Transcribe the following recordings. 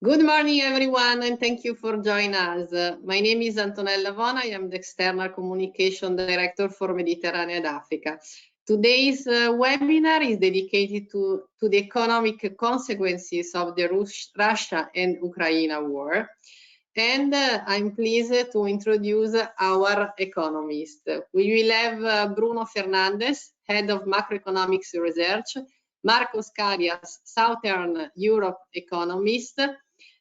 Good morning, everyone, and thank you for joining us. My name is Antonella Vona. I am the External Communication Director for Mediterranean and Africa. Today's webinar is dedicated to the economic consequences of the Russia and Ukraine war. And I'm pleased to introduce our economist. We will have Bruno Fernandes, Head of Macroeconomics Research, Marcos Carias, Southern Europe Economist.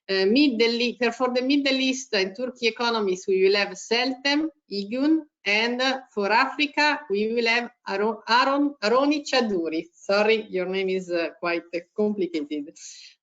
For the Middle East and Turkey economies, we will have Seltem, Iyigün, and for Africa, we will have Aroni Chaudhuri. Sorry, your name is quite complicated.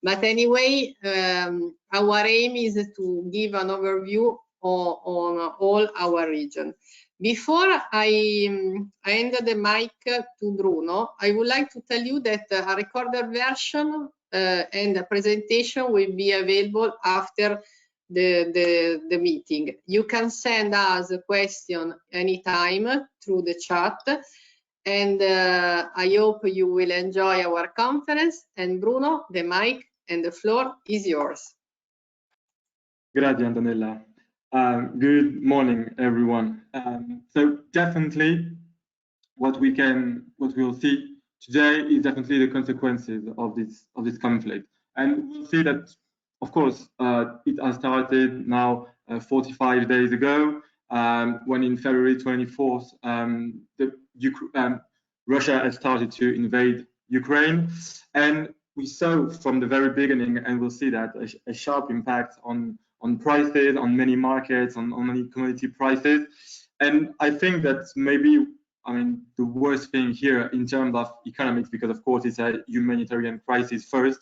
But anyway, our aim is to give an overview on all our region. Before I hand the mic to Bruno, I would like to tell you that a recorded version and the presentation will be available after the meeting. You can send us a question anytime through the chat, and I hope you will enjoy our conference. And Bruno, the mic and the floor is yours. Grazie, Antonella. Good morning, everyone. So definitely, what we'll see today is definitely the consequences of this conflict, and we'll see that, of course, it has started now 45 days ago, when in February 24th, Russia has started to invade Ukraine, and we saw from the very beginning, and we'll see that a sharp impact on prices, on many markets, on many commodity prices, and I think that maybe, the worst thing here in terms of economics, because of course it's a humanitarian crisis first,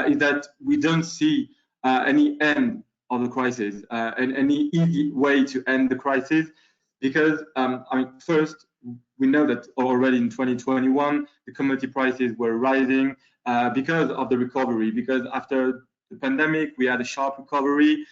is that we don't see any end of the crisis and any easy way to end the crisis, because first, we know that already in 2021 the commodity prices were rising because of the recovery, because after the pandemic we had a sharp recovery,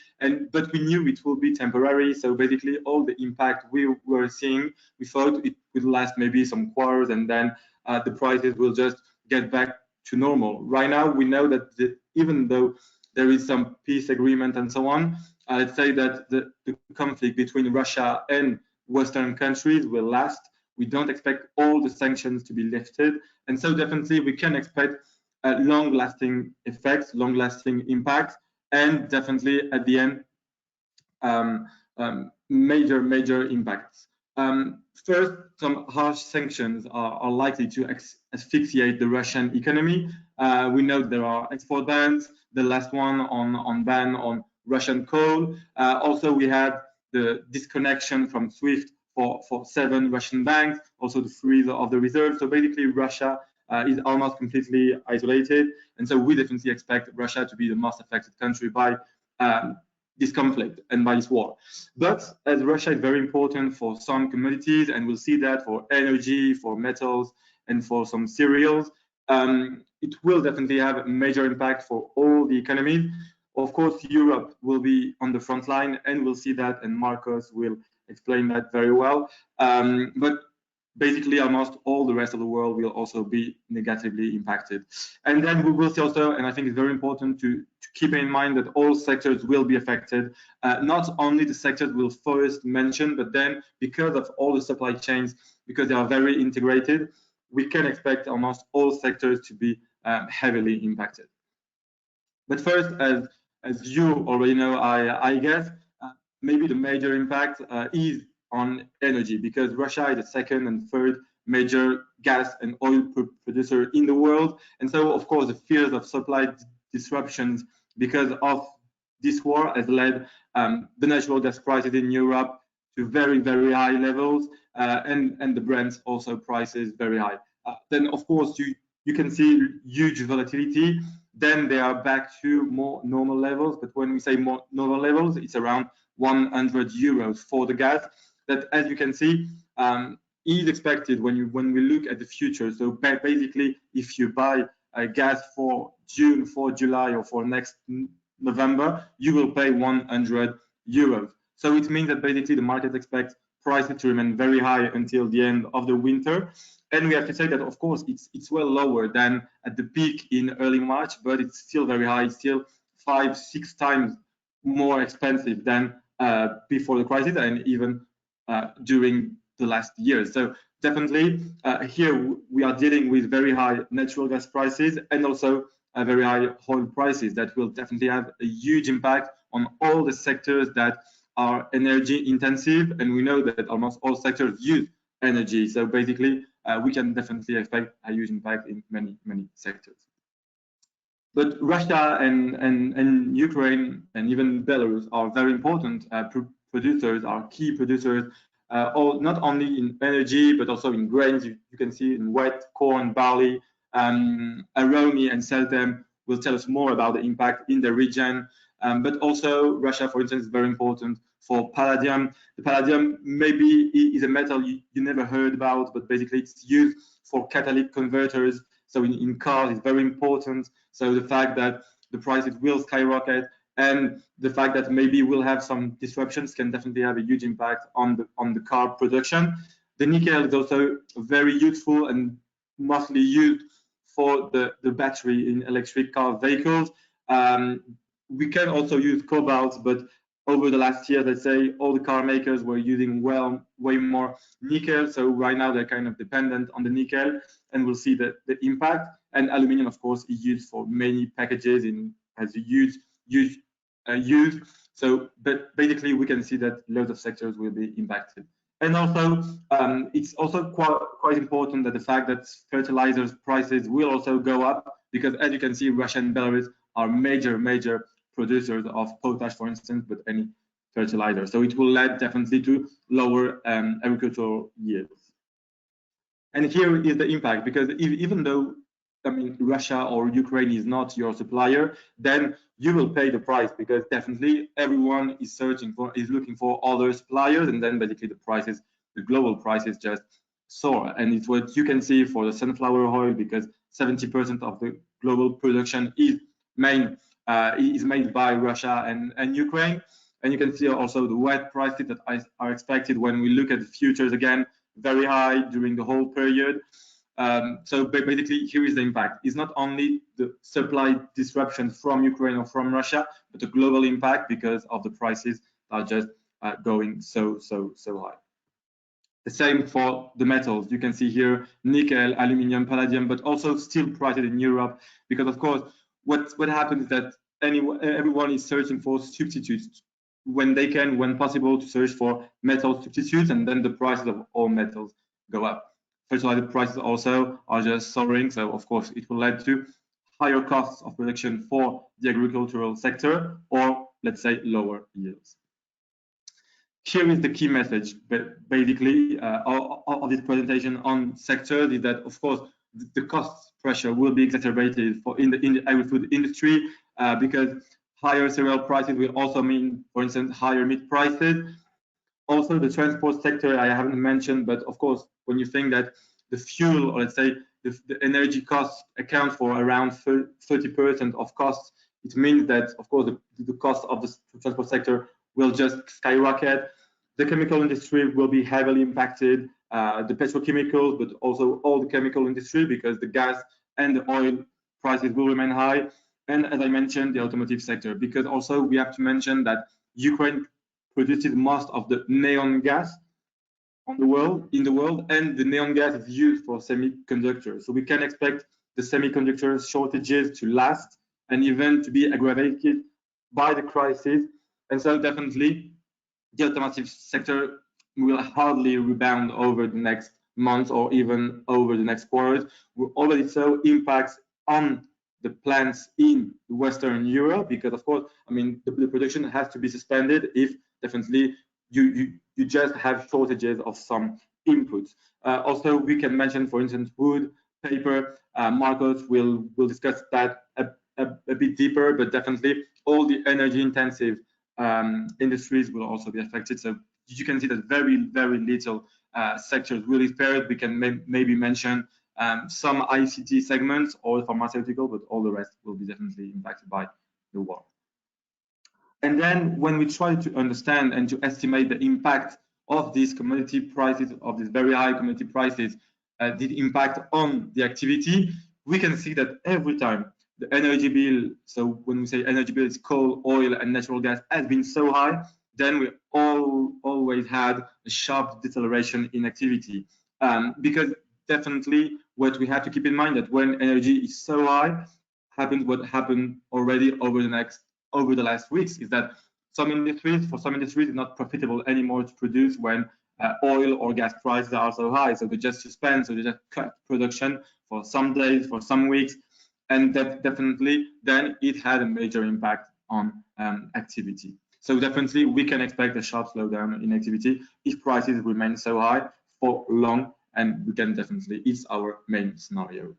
but we knew it will be temporary. So basically all the impact we were seeing, we thought it would last maybe some quarters, and then the prices will just get back to normal. Right now we know that even though there is some peace agreement and so on, let's say that the conflict between Russia and Western countries will last. We don't expect all the sanctions to be lifted, and so definitely we can expect long-lasting effects, long-lasting impacts, and definitely at the end major impacts. First, some harsh sanctions are likely to asphyxiate the Russian economy. We know there are export bans, the last one on ban on Russian coal. Also, we had the disconnection from SWIFT for 7 Russian banks, also the freeze of the reserves. So basically Russia is almost completely isolated, and so we definitely expect Russia to be the most affected country by this conflict and by this war. But as Russia is very important for some commodities, and we'll see that for energy, for metals, and for some cereals, it will definitely have a major impact for all the economies. Of course, Europe will be on the front line, and we'll see that, and Marcos will explain that very well. But basically almost all the rest of the world will also be negatively impacted. And then we will see also, and I think it's very important to keep in mind that all sectors will be affected. Not only the sectors we'll first mention, but then because of all the supply chains, because they are very integrated, we can expect almost all sectors to be heavily impacted. But first, as you already know, I guess, maybe the major impact is on energy, because Russia is the second and third major gas and oil producer in the world, and so of course the fears of supply disruptions because of this war has led the natural gas prices in Europe to very high levels, and the Brent also prices very high. Then of course you can see huge volatility. Then they are back to more normal levels, but when we say more normal levels, it's around 100 euros for the gas. That, as you can see, is expected when we look at the future. So basically, if you buy gas for June, for July, or for next November, you will pay 100 euros. So it means that basically the market expects prices to remain very high until the end of the winter. And we have to say that, of course, it's well lower than at the peak in early March, but it's still very high, still 5-6 times more expensive than before the crisis, and even during the last years. So definitely here we are dealing with very high natural gas prices and also very high oil prices that will definitely have a huge impact on all the sectors that are energy intensive, and we know that almost all sectors use energy. So basically, we can definitely expect a huge impact in many sectors. But Russia and Ukraine and even Belarus are very important producers, are key producers, not only in energy but also in grains. You can see in wheat, corn, barley. Aroni and Seltem will tell us more about the impact in the region. But also Russia, for instance, is very important for palladium. The palladium maybe is a metal you never heard about, but basically it's used for catalytic converters. So in cars, it's very important. So the fact that the prices will skyrocket and the fact that maybe we'll have some disruptions can definitely have a huge impact on the car production. The nickel is also very useful and mostly used for the battery in electric car vehicles. We can also use cobalt, but over the last year, let's say, all the car makers were using way more nickel. So right now they're kind of dependent on the nickel, and we'll see the impact. And aluminium, of course, is used for many packages and has a huge use. So, but basically, we can see that lots of sectors will be impacted. And also, it's also quite important that the fact that fertilizers prices will also go up, because as you can see, Russia and Belarus are major producers of potash, for instance, but any fertilizer. So it will lead definitely to lower agricultural yields. And here is the impact, because even though Russia or Ukraine is not your supplier, then you will pay the price, because definitely everyone is looking for other suppliers, and then basically the global prices just soar. And it's what you can see for the sunflower oil, because 70% of the global production is made by Russia and Ukraine. And you can see also the wheat prices that are expected when we look at the futures again, very high during the whole period. So basically, here is the impact. It's not only the supply disruption from Ukraine or from Russia, but the global impact because of the prices are just going so high. The same for the metals. You can see here nickel, aluminium, palladium, but also steel prices in Europe, because of course, what happens is that everyone is searching for substitutes when they can, when possible, to search for metal substitutes, and then the prices of all metals go up. Fertilizer prices also are just soaring, so of course it will lead to higher costs of production for the agricultural sector, or let's say lower yields. Here is the key message, but basically of this presentation on sectors is that of course the cost pressure will be exacerbated in the agri-food industry, because higher cereal prices will also mean, for instance, higher meat prices. Also, the transport sector I haven't mentioned, but of course, when you think that the fuel, or let's say the energy costs account for around 30% of costs, it means that, of course, the cost of the transport sector will just skyrocket. The chemical industry will be heavily impacted, the petrochemicals, but also all the chemical industry, because the gas and the oil prices will remain high. And as I mentioned, the automotive sector, because also we have to mention that Ukraine produces most of the neon gas in the world, and the neon gas is used for semiconductors. So we can expect the semiconductor shortages to last and even to be aggravated by the crisis. And so definitely the automotive sector will hardly rebound over the next months or even over the next quarters. We already saw impacts on the plants in Western Europe, because of course, the production has to be suspended if definitely you just have shortages of some inputs. Also, we can mention, for instance, wood, paper. Marcos will discuss that a bit deeper, but definitely all the energy intensive industries will also be affected. So you can see that very little sectors will be spared. We can maybe mention some ICT segments or pharmaceutical, but all the rest will be definitely impacted by the war. And then when we try to understand and to estimate the impact of these commodity prices, of these very high commodity prices, the impact on the activity, we can see that every time the energy bill, so when we say energy bill, it's coal, oil, and natural gas, has been so high, then we always had a sharp deceleration in activity. Because definitely what we have to keep in mind that when energy is so high, happens what happened already over the last weeks, is that for some industries, it's not profitable anymore to produce when oil or gas prices are so high. So they just suspend, so they just cut production for some days, for some weeks, and that definitely then it had a major impact on activity. So definitely we can expect a sharp slowdown in activity if prices remain so high for long, and we can definitely, it's our main scenario.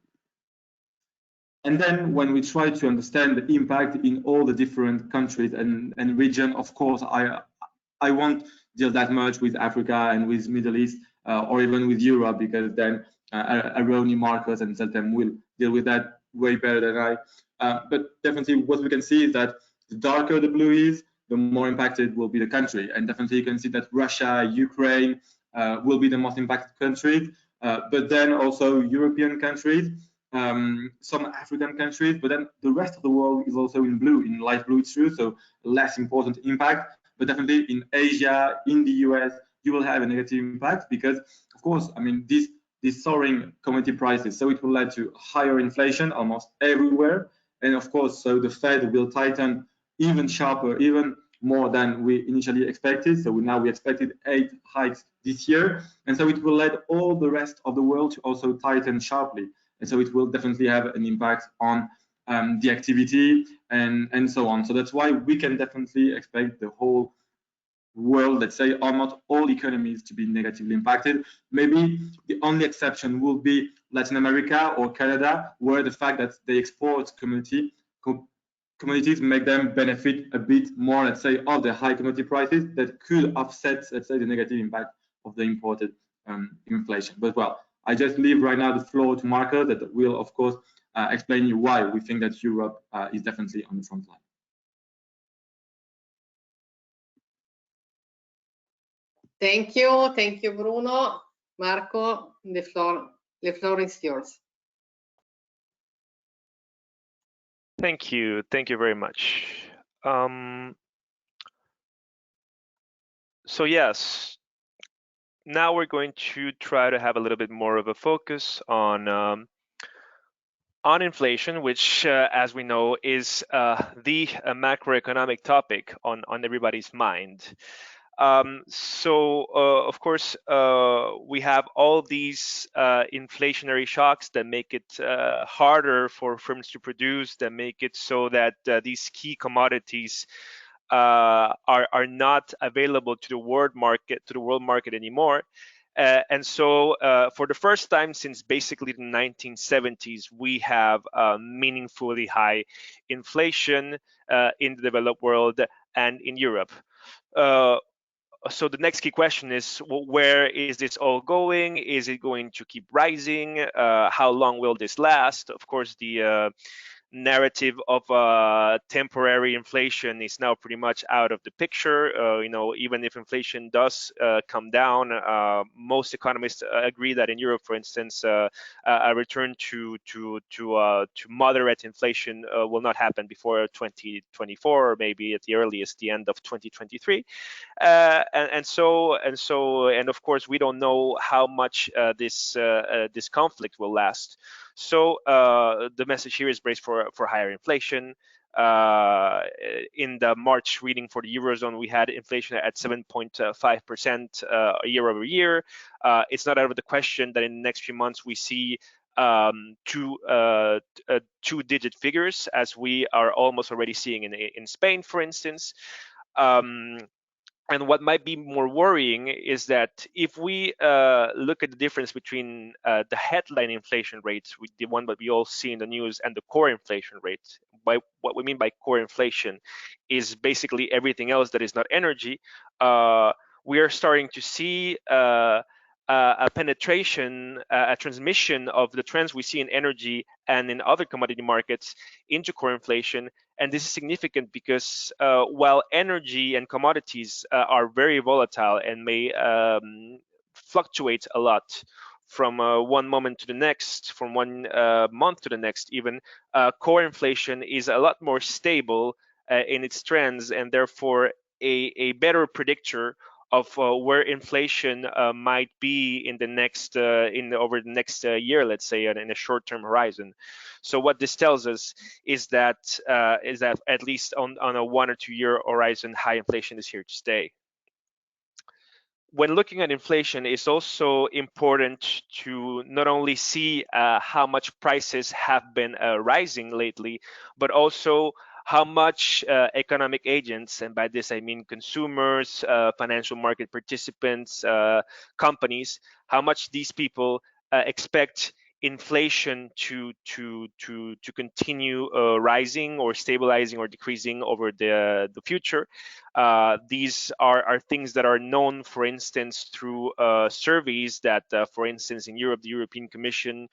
And then when we try to understand the impact in all the different countries and region, of course, I won't deal that much with Africa and with Middle East or even with Europe, because then Aroni, Marcos, and Seltem will deal with that way better than I. But definitely what we can see is that the darker the blue is, the more impacted will be the country. And definitely you can see that Russia, Ukraine will be the most impacted countries, but then also European countries, some African countries, but then the rest of the world is also in blue, in light blue, it's true, so less important impact. But definitely in Asia, in the US, you will have a negative impact because, of course, I mean, these soaring commodity prices, so it will lead to higher inflation almost everywhere. And of course, so the Fed will tighten even sharper, even more than we initially expected. So now we expected 8 hikes this year. And so it will lead all the rest of the world to also tighten sharply. And so it will definitely have an impact on the activity and so on. So that's why we can definitely expect the whole world, let's say almost all economies, to be negatively impacted. Maybe the only exception will be Latin America or Canada, where the fact that they export commodities make them benefit a bit more, let's say, of the high commodity prices that could offset, let's say, the negative impact of the imported inflation. But well, I just leave right now the floor to Marco that will, of course, explain you why we think that Europe is definitely on the front line. Thank you, Bruno. Marco, the floor is yours. Thank you very much. So yes, now we're going to try to have a little bit more of a focus on inflation, which, as we know, is the macroeconomic topic on everybody's mind. Of course, we have all these inflationary shocks that make it harder for firms to produce, that make it so that these key commodities are not available to the world market anymore. And so for the first time since basically the 1970s, we have meaningfully high inflation in the developed world and in Europe. So the next key question is, well, where is this all going? Is it going to keep rising? How long will this last? Of course, the narrative of temporary inflation is now pretty much out of the picture. Even if inflation does come down, most economists agree that in Europe, for instance, a return to moderate inflation will not happen before 2024, or maybe at the earliest the end of 2023. And of course, we don't know how much this conflict will last. So the message here is braced for higher inflation. In the March reading for the Eurozone, we had inflation at 7.5% year over year. It's not out of the question that in the next few months we see two-digit figures, as we are almost already seeing in Spain, for instance. And what might be more worrying is that if we look at the difference between the headline inflation rates, the one that we all see in the news, and the core inflation rate, by what we mean by core inflation is basically everything else that is not energy, we are starting to see a penetration, a transmission of the trends we see in energy and in other commodity markets into core inflation. And this is significant because while energy and commodities are very volatile and may fluctuate a lot from one moment to the next, from one month to the next even, core inflation is a lot more stable in its trends, and therefore a better predictor of where inflation might be in the next over the next year, let's say, in a short-term horizon. So what this tells us is that at least on a 1 or 2 year horizon, high inflation is here to stay. When looking at inflation, it's also important to not only see how much prices have been rising lately, but also how much economic agents, and by this I mean consumers, financial market participants, companies, how much these people expect inflation to continue rising or stabilizing or decreasing over the future. These are things that are known, for instance, through surveys that, for instance, in Europe, the European Commission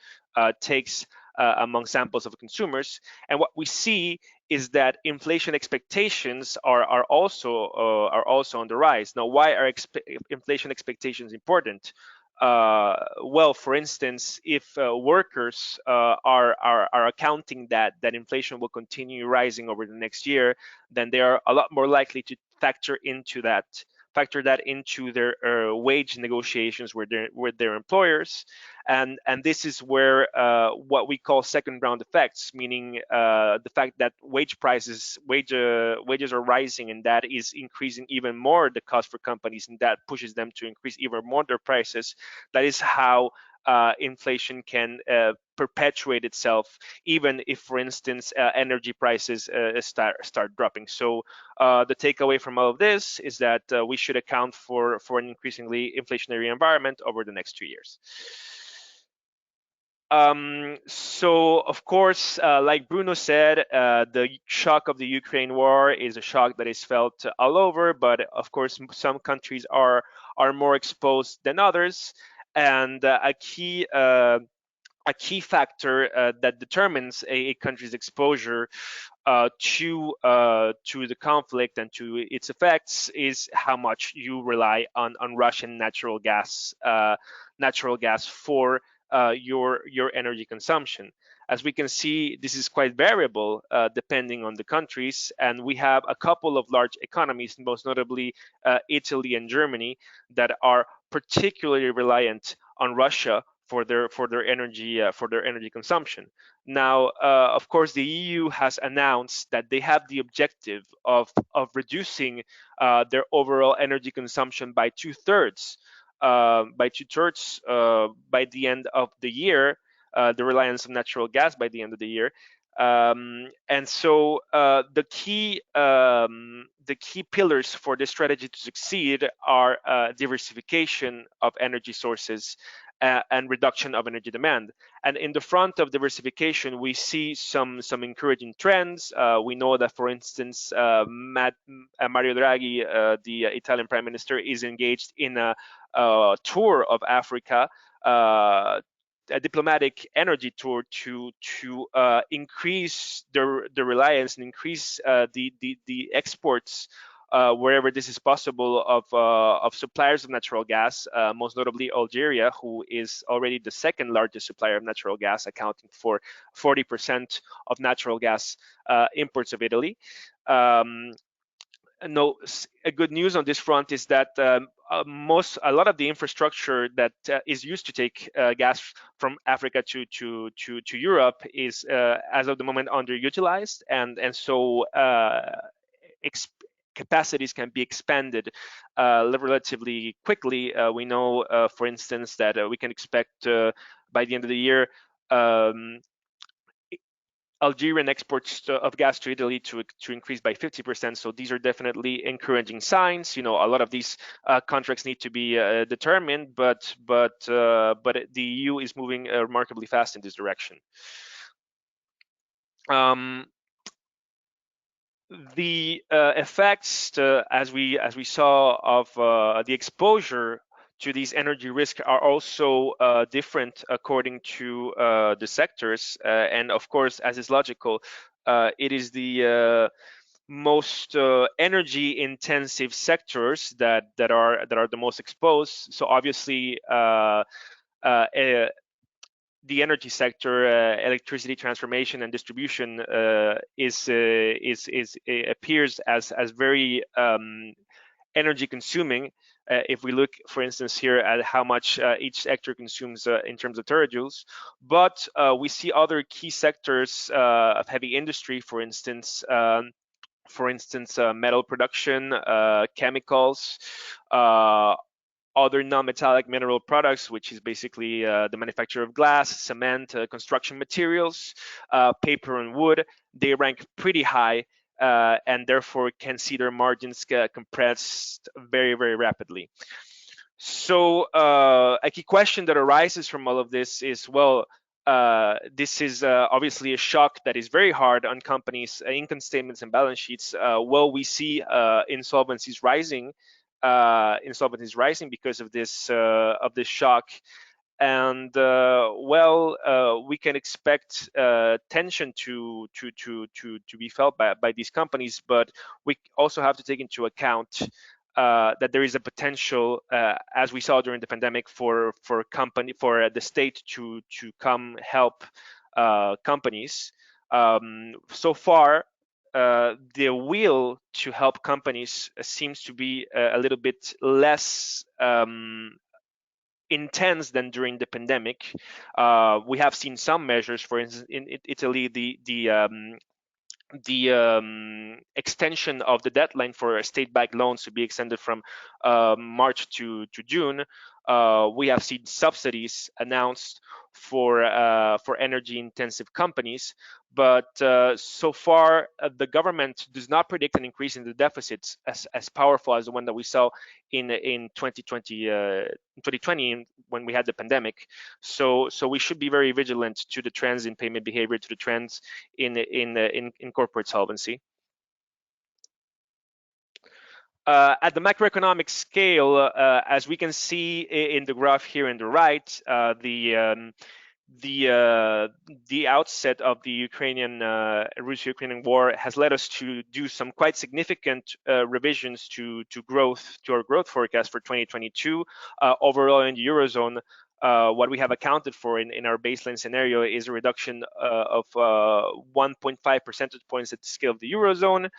takes among samples of consumers. And what we see is that inflation expectations are also on the rise. Now, why are inflation expectations important? Well, for instance, if workers are accounting that inflation will continue rising over the next year, then they are a lot more likely to factor that into their wage negotiations with their employers, and this is where what we call second round effects, meaning the fact that wages are rising, and that is increasing even more the cost for companies, and that pushes them to increase even more their prices. That is how inflation can perpetuate itself, even if, for instance, energy prices start dropping. So the takeaway from all of this is that we should account for an increasingly inflationary environment over the next 2 years. So of course, like Bruno said, the shock of the Ukraine war is a shock that is felt all over, but of course some countries are more exposed than others, and a key factor that determines a country's exposure to the conflict and to its effects is how much you rely on Russian natural gas for your energy consumption. As we can see, this is quite variable depending on the countries, and we have a couple of large economies, most notably Italy and Germany, that are particularly reliant on Russia for their energy consumption. Now, of course, the EU has announced that they have the objective of reducing their overall energy consumption by 2/3 by the end of the year, the reliance on natural gas by the end of the year. And so the key pillars for this strategy to succeed are diversification of energy sources and reduction of energy demand. And in the front of diversification, we see some encouraging trends. We know that, for instance, Mario Draghi, the Italian Prime Minister, is engaged in a tour of Africa, a diplomatic energy tour to increase the reliance and increase the exports wherever this is possible of suppliers of natural gas, most notably Algeria, who is already the second largest supplier of natural gas, accounting for 40% of natural gas imports of Italy. No, good news on this front is that a lot of the infrastructure that is used to take gas from Africa to Europe is as of the moment underutilized, and so capacities can be expanded relatively quickly. We know, for instance, that we can expect by the end of the year Algerian exports of gas to Italy to increase by 50%. So these are definitely encouraging signs. You know, a lot of these contracts need to be determined, but the EU is moving remarkably fast in this direction. The effects, as we saw, of the exposure to these energy risks are also different according to the sectors, and of course, as is logical, it is the most energy intensive sectors that are the most exposed. So obviously the energy sector, electricity transformation and distribution, appears as very energy consuming. If we look, for instance, here at how much each sector consumes in terms of terajoules, but we see other key sectors of heavy industry, for instance, metal production, chemicals, other non-metallic mineral products, which is basically the manufacture of glass, cement, construction materials, paper and wood. They rank pretty high, and therefore can see their margins compressed very, very rapidly. So a key question that arises from all of this is, well, this is obviously a shock that is very hard on companies' income statements and balance sheets. Well, we see insolvencies rising because of this shock, and we can expect tension to be felt by these companies, but we also have to take into account that there is a potential, as we saw during the pandemic, for the state to come help companies. So far, the will to help companies seems to be a little bit less intense than during the pandemic. We have seen some measures, for instance, in Italy, the extension of the deadline for state-backed loans to be extended from March to June. We have seen subsidies announced for energy-intensive companies, but so far the government does not predict an increase in the deficits as powerful as the one that we saw in 2020 when we had the pandemic. So we should be very vigilant to the trends in payment behavior, to the trends in corporate solvency. At the macroeconomic scale, as we can see in the graph here on the right, the outset of the Russo-Ukrainian war has led us to do some quite significant revisions to our growth forecast for 2022. Overall in the Eurozone, what we have accounted for in our baseline scenario is a reduction of 1.5 percentage points at the scale of the Eurozone.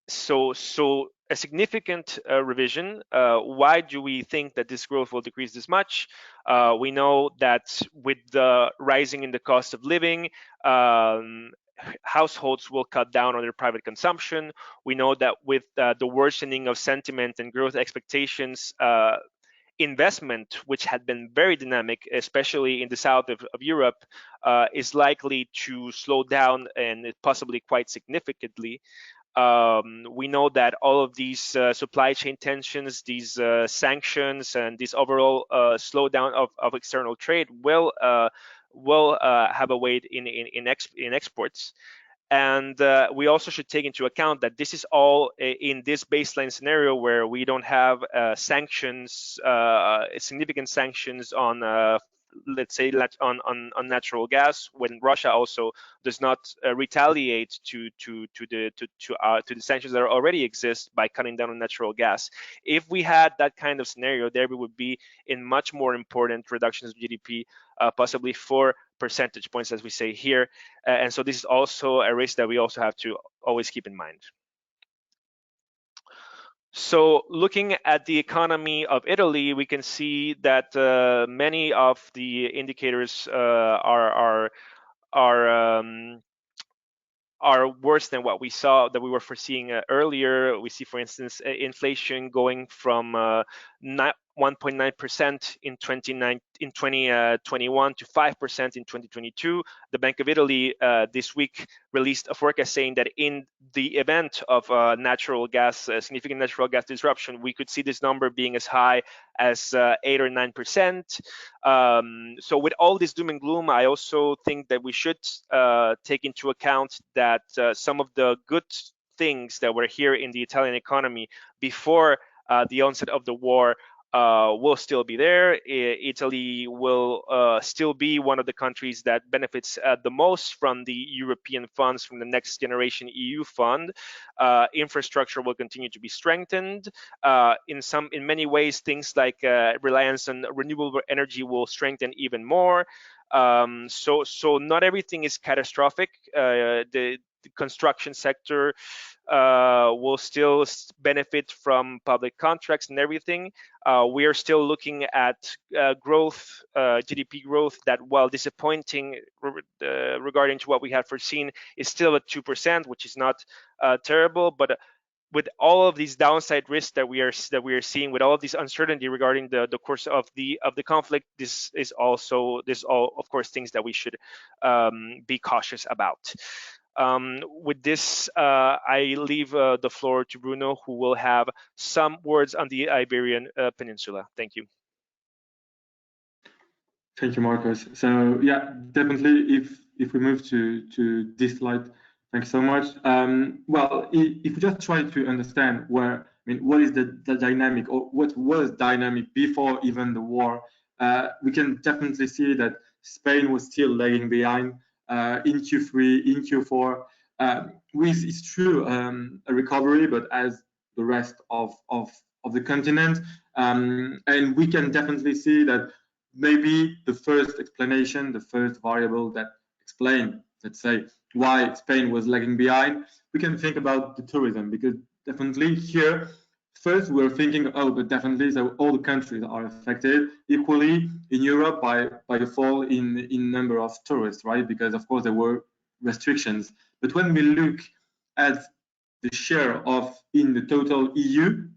So a significant revision. Why do we think that this growth will decrease this much? We know that with the rising in the cost of living, households will cut down on their private consumption. We know that with the worsening of sentiment and growth expectations, investment, which had been very dynamic, especially in the south of Europe, is likely to slow down, and possibly quite significantly. We know that all of these supply chain tensions, these sanctions, and this overall slowdown of external trade will have a weight in exports. And we also should take into account that this is all in this baseline scenario where we don't have sanctions, significant sanctions on let's say on natural gas, when Russia also does not retaliate to the sanctions that already exist by cutting down on natural gas. If we had that kind of scenario, there we would be in much more important reductions of GDP, possibly 4 percentage points, as we say here. And so this is also a risk that we also have to always keep in mind. So looking at the economy of Italy, we can see that many of the indicators are worse than what we were foreseeing earlier. We see, for instance, inflation going from 1.9% in 2021 to 5% in 2022. The Bank of Italy this week released a forecast saying that in the event of significant natural gas disruption, we could see this number being as high as 8 or 9%. So with all this doom and gloom, I also think that we should take into account that some of the good things that were here in the Italian economy before the onset of the war will still be there. Italy will still be one of the countries that benefits the most from the European funds, from the Next Generation EU fund. Infrastructure will continue to be strengthened. In many ways, things like reliance on renewable energy will strengthen even more. So not everything is catastrophic. The construction sector will still benefit from public contracts and everything. We are still looking at growth, GDP growth, that, while disappointing regarding to what we had foreseen, is still at 2%, which is not terrible. But with all of these downside risks that we are seeing, with all of this uncertainty regarding the course of the conflict, this is all, of course, things that we should be cautious about. With this, I leave the floor to Bruno, who will have some words on the Iberian Peninsula. Thank you. Thank you, Marcos. So yeah, definitely, if we move to this slide, thanks so much. Well, if we just try to understand what is the dynamic, or what was dynamic before even the war, we can definitely see that Spain was still lagging behind in Q3, in Q4, with, it's true, a recovery, but as the rest of the continent. And we can definitely see that maybe the first explanation, the first variable that explained, let's say, why Spain was lagging behind, we can think about the tourism, because definitely here, first we're thinking, oh, but definitely, so all the countries are affected equally in Europe by the fall in number of tourists, right? Because of course there were restrictions. But when we look at the share in the total EU,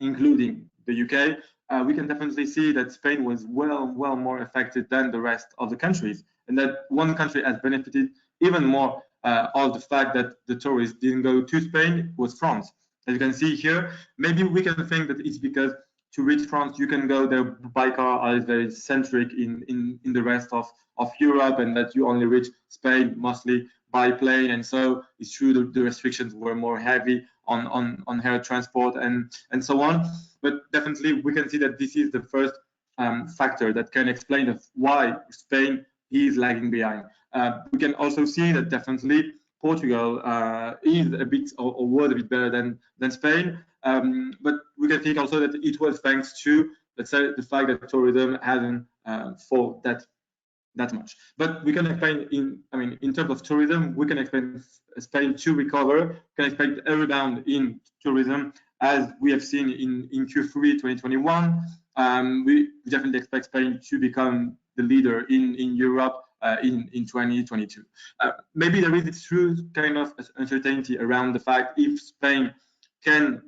including the UK, we can definitely see that Spain was well more affected than the rest of the countries, and that one country has benefited even more of the fact that the tourists didn't go to Spain was France. As you can see here, maybe we can think that it's because to reach France you can go there by car, as very centric in the rest of Europe, and that you only reach Spain mostly by plane. And so it's true that the restrictions were more heavy on air transport and so on. But definitely we can see that this is the first factor that can explain why Spain is lagging behind. We can also see that definitely Portugal is a bit, or was a bit better than Spain. But we can think also that it was thanks to, let's say, the fact that tourism hasn't fallen that much. But we can explain in terms of tourism, we can expect Spain to recover, can expect a rebound in tourism, as we have seen in Q3 2021. We definitely expect Spain to become the leader in Europe in 2022. Maybe there is a true kind of uncertainty around the fact if Spain can,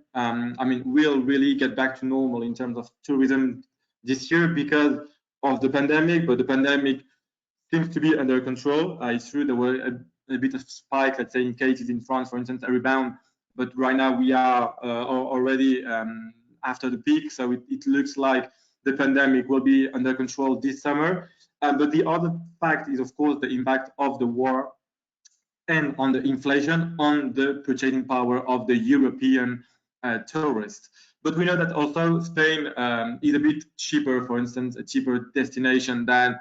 will really get back to normal in terms of tourism this year because of the pandemic, but the pandemic seems to be under control. It's true there were a bit of spike, let's say, in cases in France, for instance, a rebound, but right now we are already after the peak, so it looks like the pandemic will be under control this summer. But the other fact is, of course, the impact of the war and on the inflation on the purchasing power of the European tourists. But we know that also Spain is a bit cheaper, for instance, a cheaper destination than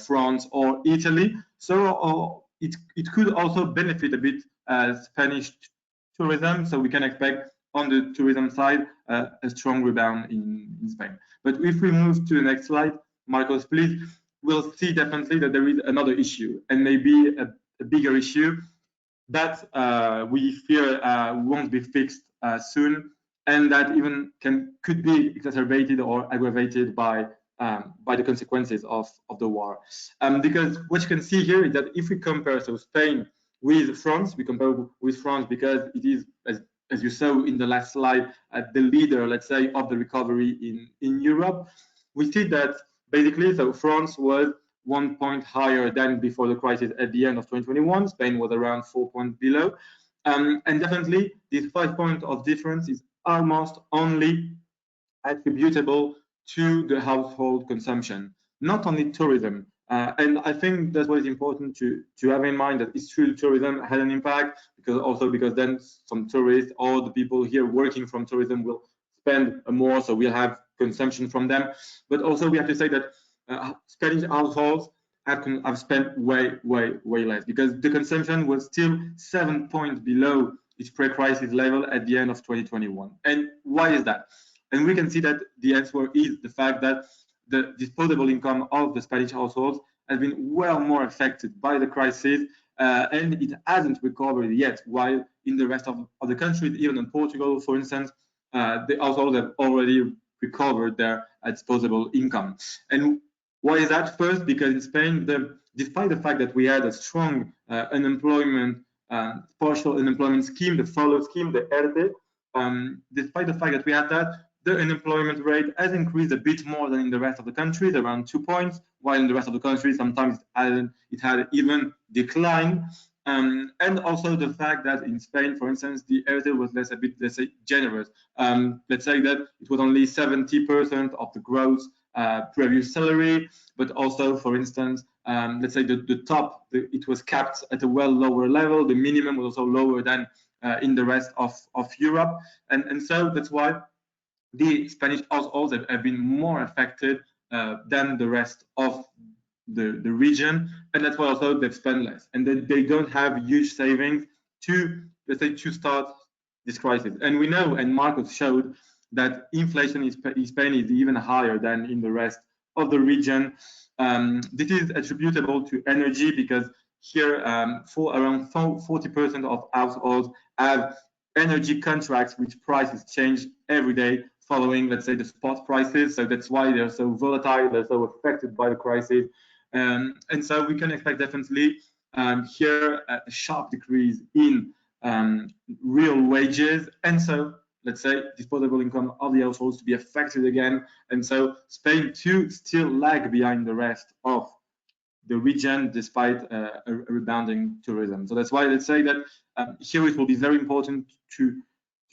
France or Italy. So it could also benefit a bit Spanish tourism. So we can expect on the tourism side a strong rebound in Spain. But if we move to the next slide, Marcos, please, we'll see definitely that there is another issue, and maybe a bigger issue that we fear won't be fixed soon, and that even could be exacerbated or aggravated by the consequences of the war. Because what you can see here is that if we compare Spain with France, we compare with France because it is, as you saw in the last slide, the leader, let's say, of the recovery in Europe. We see that basically, France was 1 point higher than before the crisis at the end of 2021. Spain was around 4 points below. And definitely, this 5 points of difference is almost only attributable to the household consumption, not only tourism. And I think that's what is important to have in mind, that it's true tourism had an impact, because then some tourists or the people here working from tourism will spend more, so we'll have consumption from them. But also we have to say that Spanish households have spent way less, because the consumption was still 7 points below its pre-crisis level at the end of 2021. And why is that? And we can see that the answer is the fact that the disposable income of the Spanish households has been well more affected by the crisis, and it hasn't recovered yet, while in the rest of the countries, even in Portugal, for instance, the households have already recovered their disposable income. And why is that? First, because in Spain, despite the fact that we had a strong unemployment, partial unemployment scheme, the follow scheme, the ERTE, despite the fact that we had that, the unemployment rate has increased a bit more than in the rest of the countries, around 2 points, while in the rest of the country, sometimes it had even declined. And also the fact that in Spain, for instance, the ERTE was a bit, let's say, generous. Let's say that it was only 70% of the gross previous salary, but also, for instance, let's say the top, it was capped at a well lower level. The minimum was also lower than in the rest of Europe. And so that's why the Spanish households have been more affected than the rest of the region, and that's why also they've spent less, and they don't have huge savings to, let's say, to start this crisis. And we know, and Marcos showed, that inflation in Spain is even higher than in the rest of the region. This is attributable to energy, because here for around 40% of households have energy contracts which prices change every day following, let's say, the spot prices. So that's why they're so volatile, they're so affected by the crisis. And so we can expect definitely here a sharp decrease in real wages, and so, let's say, disposable income of the households to be affected again. And so Spain too still lag behind the rest of the region, despite a rebounding tourism. So that's why, let's say that here it will be very important to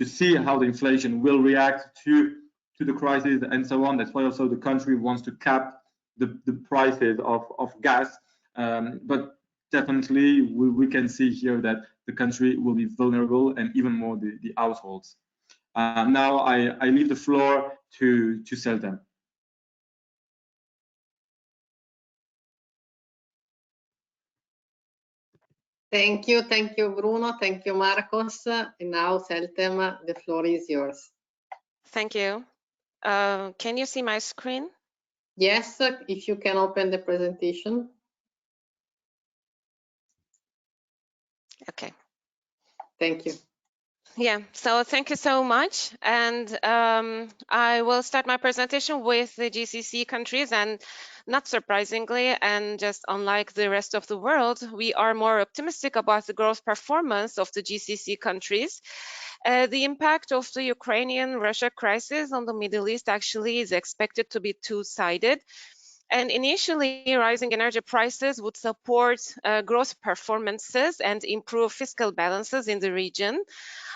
see how the inflation will react to the crisis and so on. That's why also the country wants to cap the prices of gas. But definitely we can see here that the country will be vulnerable, and even more the households. Now I leave the floor to Seltem. Thank you, Bruno. Thank you, Marcos. And now, Seltem, the floor is yours. Thank you. Can you see my screen? Yes, if you can open the presentation. Okay. Thank you. Yeah, so thank you so much. And I will start my presentation with the GCC countries, and not surprisingly, and just unlike the rest of the world, we are more optimistic about the growth performance of the GCC countries. The impact of the Ukrainian-Russia crisis on the Middle East actually is expected to be two-sided. And initially, rising energy prices would support growth performances and improve fiscal balances in the region.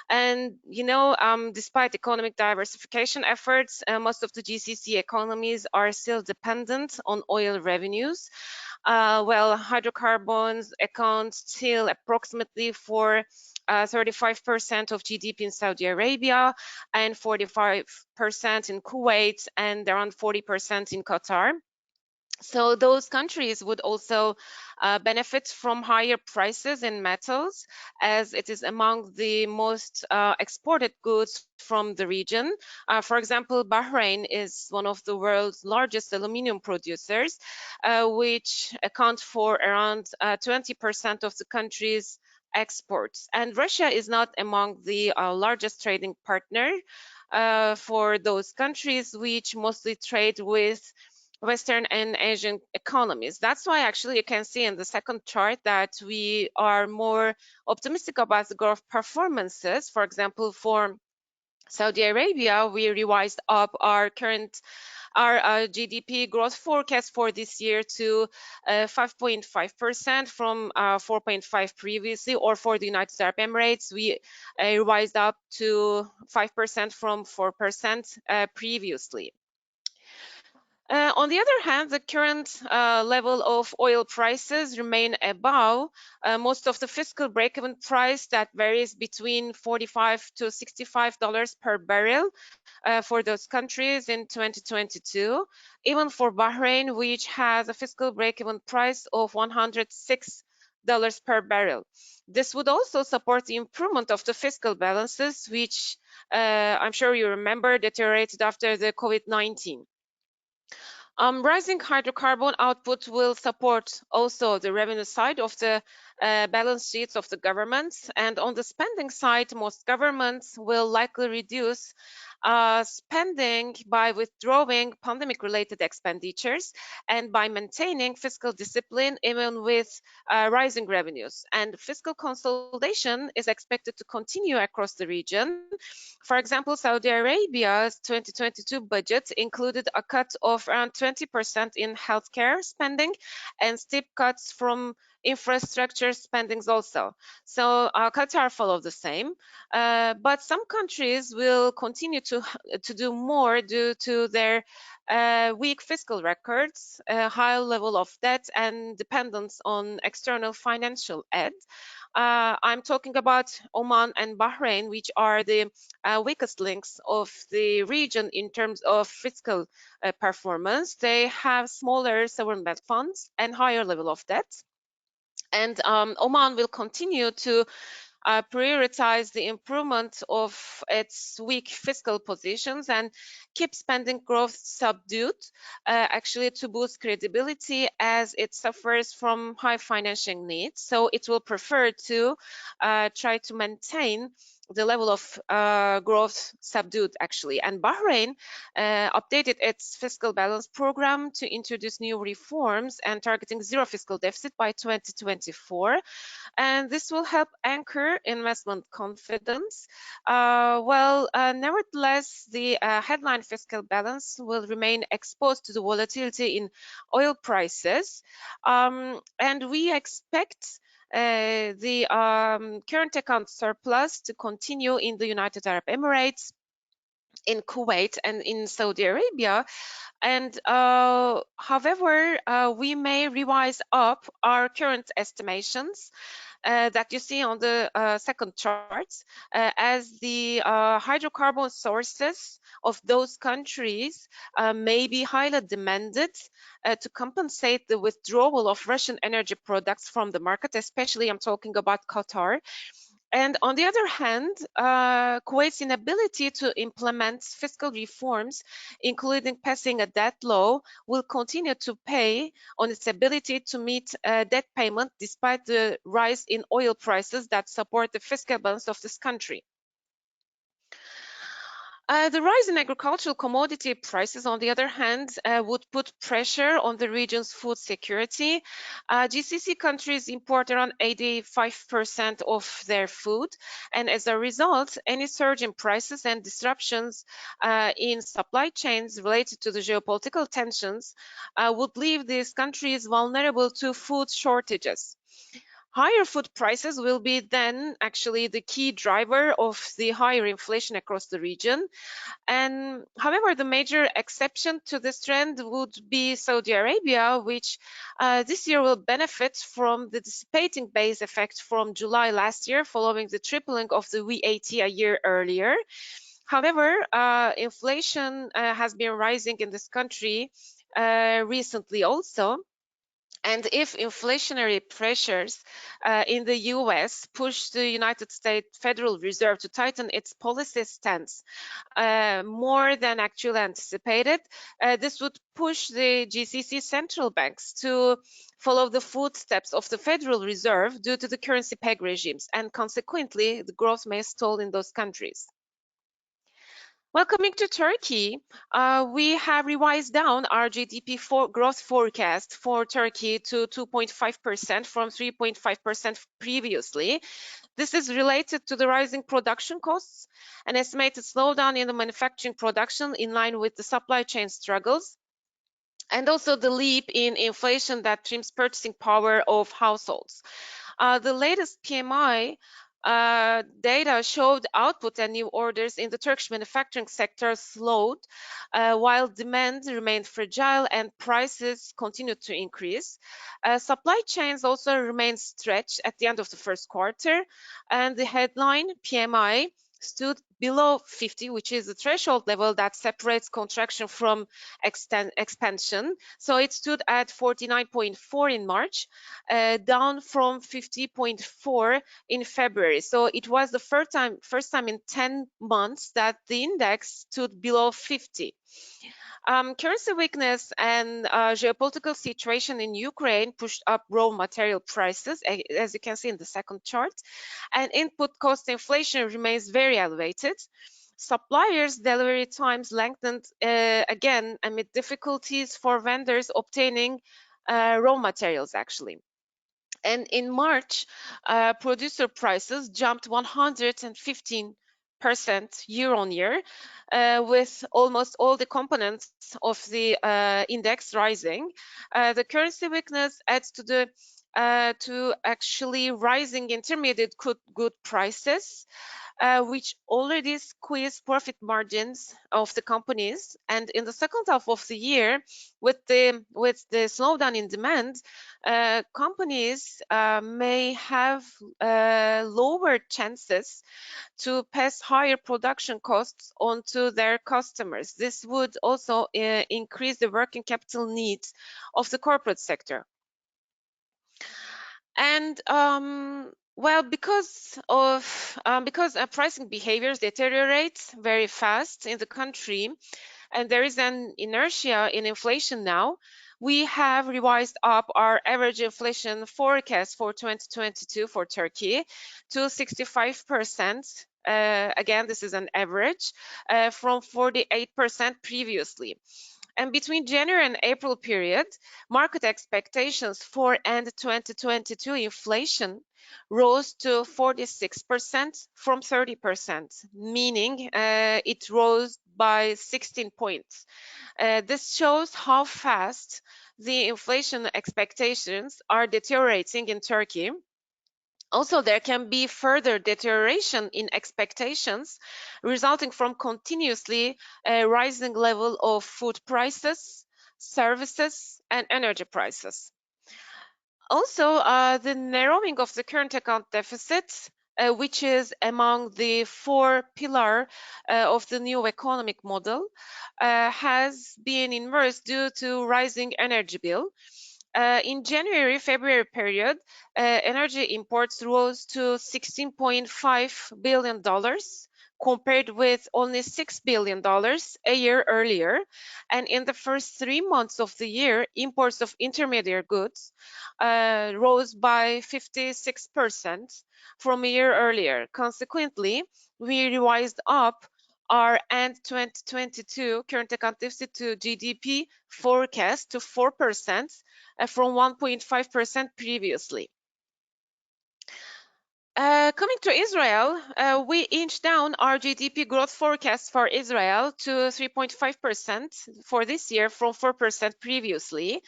And, you know, despite economic diversification efforts, most of the GCC economies are still dependent on oil revenues. Well, hydrocarbons account still approximately for 35% of GDP in Saudi Arabia, and 45% in Kuwait, and around 40% in Qatar. So those countries would also benefit from higher prices in metals, as it is among the most exported goods from the region. For example, Bahrain is one of the world's largest aluminum producers, which account for around 20% of the country's exports. And Russia is not among the largest trading partner for those countries, which mostly trade with Western and Asian economies. That's why actually you can see in the second chart that we are more optimistic about the growth performances. For example, for Saudi Arabia, we revised up our GDP growth forecast for this year to 5.5% from 4.5 previously, or for the United Arab Emirates, we revised up to 5% from 4% previously. On the other hand, the current level of oil prices remain above most of the fiscal break-even price that varies between $45 to $65 per barrel for those countries in 2022, even for Bahrain, which has a fiscal break-even price of $106 per barrel. This would also support the improvement of the fiscal balances, which I'm sure you remember deteriorated after the COVID-19. Rising hydrocarbon output will support also the revenue side of the balance sheets of the governments, and on the spending side, most governments will likely reduce spending by withdrawing pandemic-related expenditures and by maintaining fiscal discipline even with rising revenues. And fiscal consolidation is expected to continue across the region. For example, Saudi Arabia's 2022 budget included a cut of around 20% in healthcare spending and steep cuts from infrastructure spendings also. So Qatar follow the same, but some countries will continue to do more due to their weak fiscal records, high level of debt, and dependence on external financial aid. I'm talking about Oman and Bahrain, which are the weakest links of the region in terms of fiscal performance. They have smaller sovereign wealth funds and higher level of debt. And Oman will continue to prioritize the improvement of its weak fiscal positions and keep spending growth subdued, actually to boost credibility as it suffers from high financing needs. So it will prefer to try to maintain the level of growth subdued, actually. And Bahrain updated its fiscal balance program to introduce new reforms and targeting zero fiscal deficit by 2024. And this will help anchor investment confidence. Nevertheless, the headline fiscal balance will remain exposed to the volatility in oil prices. And we expect the current account surplus to continue in the United Arab Emirates, in Kuwait, and in Saudi Arabia. And however, we may revise up our current estimations that you see on the second chart, as the hydrocarbon sources of those countries may be highly demanded to compensate the withdrawal of Russian energy products from the market, especially I'm talking about Qatar. And on the other hand, Kuwait's inability to implement fiscal reforms, including passing a debt law, will continue to pay on its ability to meet debt payment despite the rise in oil prices that support the fiscal balance of this country. The rise in agricultural commodity prices, on the other hand, would put pressure on the region's food security. GCC countries import around 85% of their food, and as a result, any surge in prices and disruptions in supply chains related to the geopolitical tensions would leave these countries vulnerable to food shortages. Higher food prices will be then actually the key driver of the higher inflation across the region. And however, the major exception to this trend would be Saudi Arabia, which this year will benefit from the dissipating base effect from July last year, following the tripling of the VAT a year earlier. However, inflation has been rising in this country recently also. And if inflationary pressures in the US push the United States Federal Reserve to tighten its policy stance more than actually anticipated, this would push the GCC central banks to follow the footsteps of the Federal Reserve due to the currency peg regimes, and consequently, the growth may stall in those countries. Well, coming to Turkey, we have revised down our GDP growth forecast for Turkey to 2.5% from 3.5% previously. This is related to the rising production costs, an estimated slowdown in the manufacturing production in line with the supply chain struggles, and also the leap in inflation that trims purchasing power of households. The latest PMI data showed output and new orders in the Turkish manufacturing sector slowed, while demand remained fragile and prices continued to increase. Supply chains also remained stretched at the end of the first quarter, and the headline PMI stood below 50, which is the threshold level that separates contraction from expansion. So it stood at 49.4 in March, down from 50.4 in February. So it was the first time in 10 months that the index stood below 50. Currency weakness and geopolitical situation in Ukraine pushed up raw material prices, as you can see in the second chart, and input cost inflation remains very elevated. Suppliers' delivery times lengthened again amid difficulties for vendors obtaining raw materials, actually. And in March, producer prices jumped 115% year on year, with almost all the components of the index rising. The currency weakness adds to actually rising intermediate good prices, which already squeeze profit margins of the companies. And in the second half of the year, with the slowdown in demand, companies may have lower chances to pass higher production costs onto their customers. This would also increase the working capital needs of the corporate sector. And well, because pricing behaviors deteriorate very fast in the country, and there is an inertia in inflation now, we have revised up our average inflation forecast for 2022 for Turkey to 65%. Again, this is an average from 48% previously. And between January and April period, market expectations for end 2022 inflation rose to 46% from 30%, meaning it rose by 16 points. This shows how fast the inflation expectations are deteriorating in Turkey. Also, there can be further deterioration in expectations resulting from continuously rising level of food prices, services, and energy prices. Also, the narrowing of the current account deficit, which is among the 4 pillars of the new economic model, has been inversed due to rising energy bill. In January-February period, energy imports rose to $16.5 billion, compared with only $6 billion a year earlier. And in the first 3 months of the year, imports of intermediate goods rose by 56% from a year earlier. Consequently, we revised up our end 2022 current account deficit to GDP forecast to 4% from 1.5% previously. Coming to Israel, we inched down our GDP growth forecast for Israel to 3.5% for this year from 4% previously.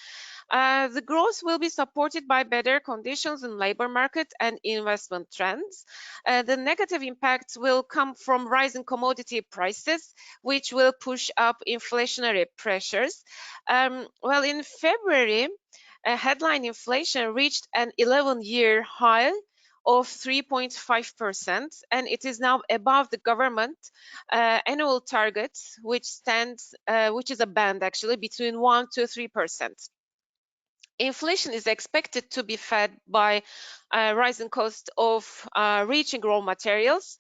The growth will be supported by better conditions in labor market and investment trends. The negative impacts will come from rising commodity prices, which will push up inflationary pressures. Well, in February, headline inflation reached an 11-year high of 3.5%, and it is now above the government annual target, which is a band actually between 1 to 3%. Inflation is expected to be fed by rising cost of reaching raw materials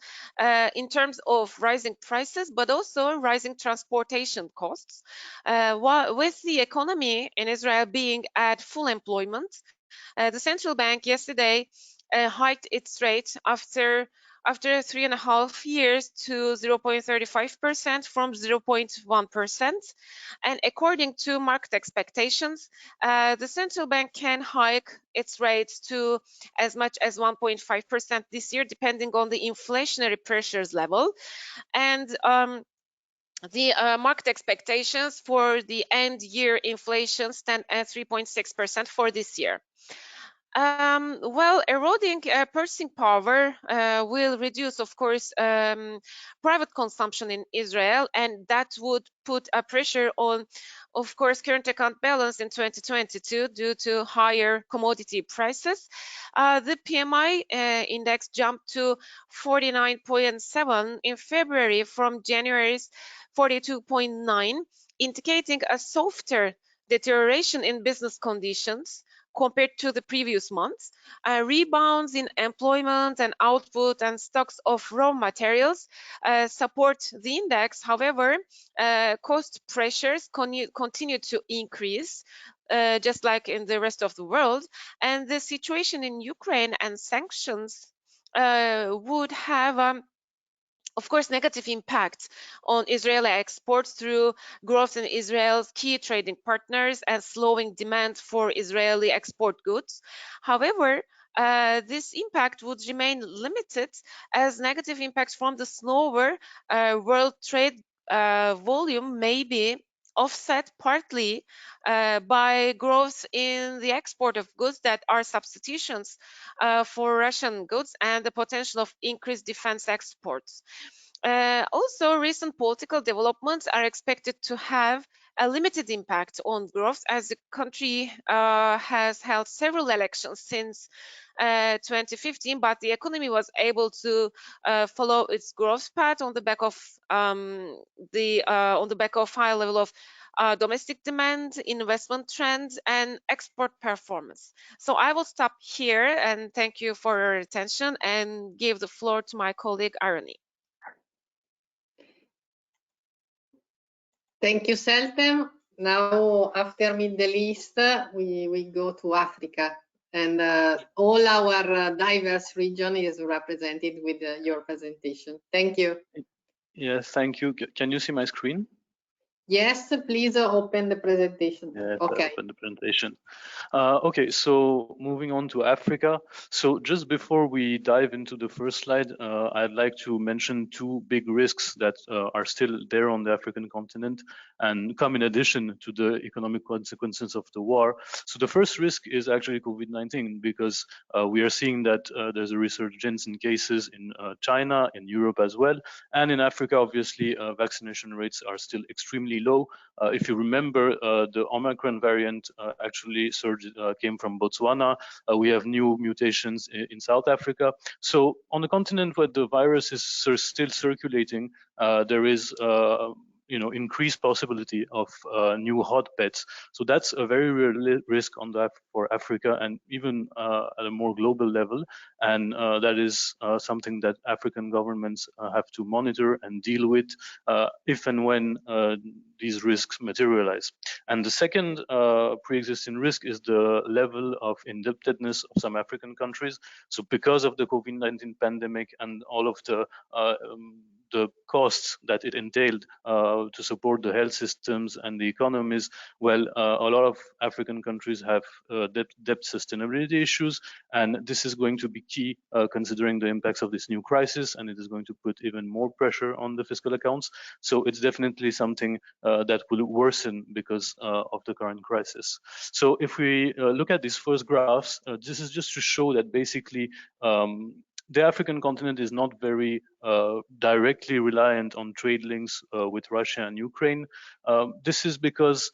in terms of rising prices, but also rising transportation costs. With the economy in Israel being at full employment, the central bank yesterday hiked its rate after 3.5 years to 0.35% from 0.1%. And according to market expectations, the central bank can hike its rates to as much as 1.5% this year, depending on the inflationary pressures level. And the market expectations for the end year inflation stand at 3.6% for this year. Well, eroding purchasing power will reduce, of course, private consumption in Israel, and that would put a pressure on, of course, current account balance in 2022 due to higher commodity prices. The PMI index jumped to 49.7 in February from January's 42.9, indicating a softer deterioration in business conditions compared to the previous months. Rebounds in employment and output and stocks of raw materials support the index. However, cost pressures continue to increase, just like in the rest of the world. And the situation in Ukraine and sanctions would have of course, negative impact on Israeli exports through growth in Israel's key trading partners and slowing demand for Israeli export goods. However, this impact would remain limited as negative impacts from the slower world trade volume may be offset partly by growth in the export of goods that are substitutions for Russian goods and the potential of increased defense exports. Also, recent political developments are expected to have a limited impact on growth as the country has held several elections since 2015, but the economy was able to follow its growth path on the back of high level of domestic demand, investment trends, and export performance. So I will stop here and thank you for your attention and give the floor to my colleague Aroni. Thank you, Seltem. Now, after Middle East, we go to Africa, and all our diverse region is represented with your presentation. Thank you. Yes, thank you. Can you see my screen? Yes, please open the presentation. Yes, okay. Open the presentation. Okay, so moving on to Africa. So just before we dive into the first slide, I'd like to mention two big risks that are still there on the African continent and come in addition to the economic consequences of the war. So the first risk is actually COVID-19 because we are seeing that there's a resurgence in cases in China, in Europe as well, and in Africa, obviously, vaccination rates are still extremely low. If you remember, the Omicron variant actually came from Botswana. We have new mutations in South Africa. So on the continent where the virus is still circulating, there is increased possibility of new hotbeds. So that's a very real risk on that for Africa and even at a more global level. And that is something that African governments have to monitor and deal with if and when these risks materialize. And the second pre-existing risk is the level of indebtedness of some African countries. So because of the COVID-19 pandemic and all of the costs that it entailed to support the health systems and the economies, well, a lot of African countries have debt sustainability issues, and this is going to be key considering the impacts of this new crisis, and it is going to put even more pressure on the fiscal accounts. So it's definitely something that will worsen because of the current crisis. So if we look at these first graphs, this is just to show that basically the African continent is not very directly reliant on trade links with Russia and Ukraine. This is because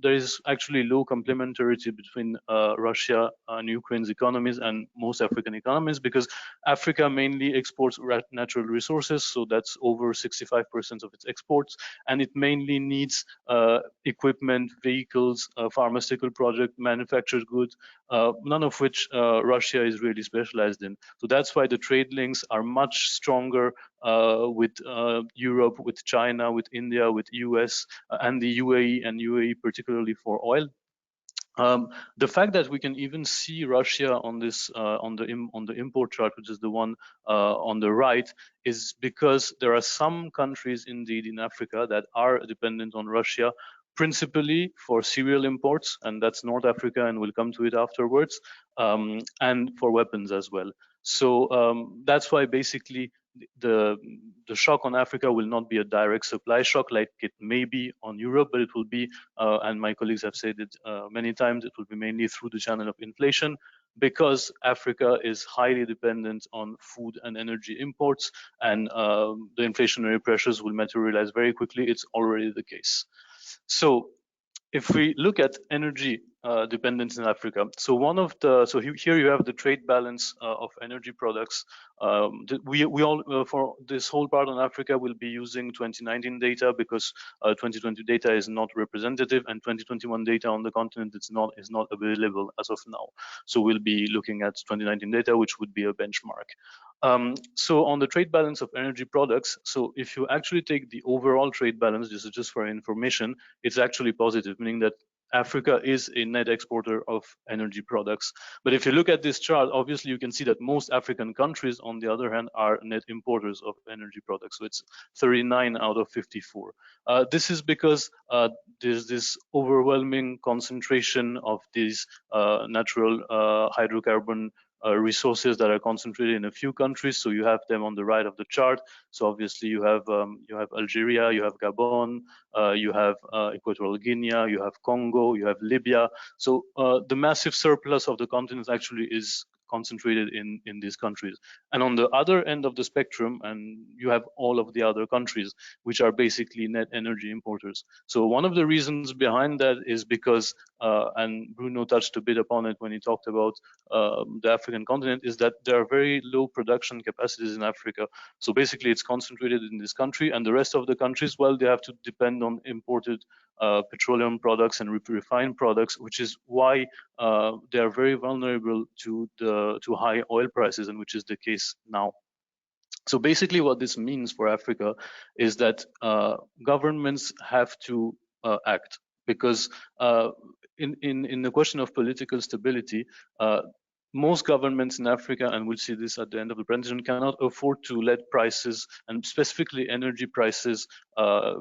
there is actually low complementarity between Russia and Ukraine's economies and most African economies, because Africa mainly exports natural resources, so that's over 65% of its exports, and it mainly needs equipment, vehicles, pharmaceutical product, manufactured goods, none of which Russia is really specialized in. So that's why the trade links are much stronger with Europe, with China, with India, with US, and the UAE, and UAE particularly for oil. The fact that we can even see Russia on this on the import chart, which is the one on the right, is because there are some countries indeed in Africa that are dependent on Russia, principally for cereal imports, and that's North Africa, and we'll come to it afterwards, and for weapons as well. So that's why basically the shock on Africa will not be a direct supply shock like it may be on Europe, but it will be, and my colleagues have said it many times, it will be mainly through the channel of inflation. because Africa is highly dependent on food and energy imports, and the inflationary pressures will materialize very quickly. It's already the case. So if we look at energy dependence in Africa, so here you have the trade balance of energy products. We all for this whole part on Africa will be using 2019 data because 2020 data is not representative, and 2021 data on the continent is not available as of now. So we'll be looking at 2019 data, which would be a benchmark. So on the trade balance of energy products, so if you actually take the overall trade balance, this is just for information, it's actually positive, meaning that Africa is a net exporter of energy products. But if you look at this chart, obviously you can see that most African countries, on the other hand, are net importers of energy products. So it's 39 out of 54. This is because there's this overwhelming concentration of these natural hydrocarbon resources that are concentrated in a few countries. So you have them on the right of the chart. So obviously you have Algeria, you have Gabon, you have Equatorial Guinea, you have Congo, you have Libya. So the massive surplus of the continent actually is concentrated in these countries. And on the other end of the spectrum, and you have all of the other countries, which are basically net energy importers. So one of the reasons behind that is because, and Bruno touched a bit upon it when he talked about the African continent, is that there are very low production capacities in Africa. So basically it's concentrated in this country, and the rest of the countries, well, they have to depend on imported petroleum products and refined products, which is why they are very vulnerable to high oil prices, and which is the case now. So basically what this means for Africa is that governments have to act, because in the question of political stability, most governments in Africa, and we'll see this at the end of the presentation, cannot afford to let prices, and specifically energy prices,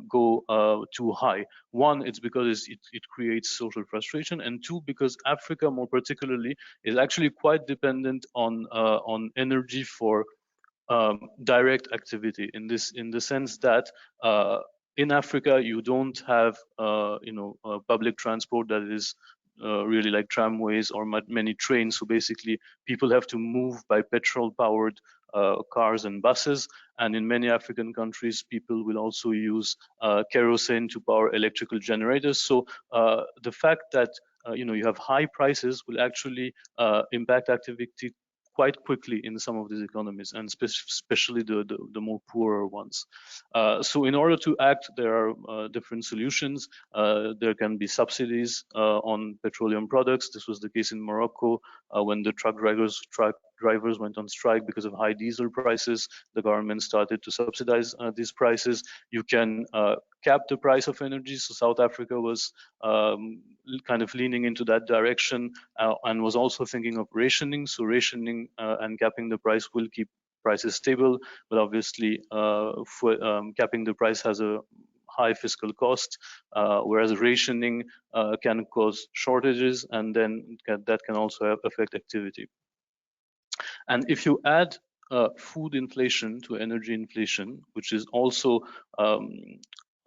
go too high. One, it's because it creates social frustration, and two, because Africa more particularly is actually quite dependent on energy for direct activity, in the sense that in Africa you don't have public transport that is really like tramways or many trains. So basically people have to move by petrol powered cars and buses, and in many African countries people will also use kerosene to power electrical generators. So the fact that you have high prices will actually impact activity quite quickly in some of these economies, and especially the more poorer ones. So in order to act, there are different solutions. There can be subsidies on petroleum products. This was the case in Morocco when the truck drivers went on strike because of high diesel prices. The government started to subsidize these prices. You can cap the price of energy. So South Africa was kind of leaning into that direction and was also thinking of rationing. So rationing and capping the price will keep prices stable, but obviously capping the price has a high fiscal cost, whereas rationing can cause shortages, and then that can also affect activity. And if you add food inflation to energy inflation, which is also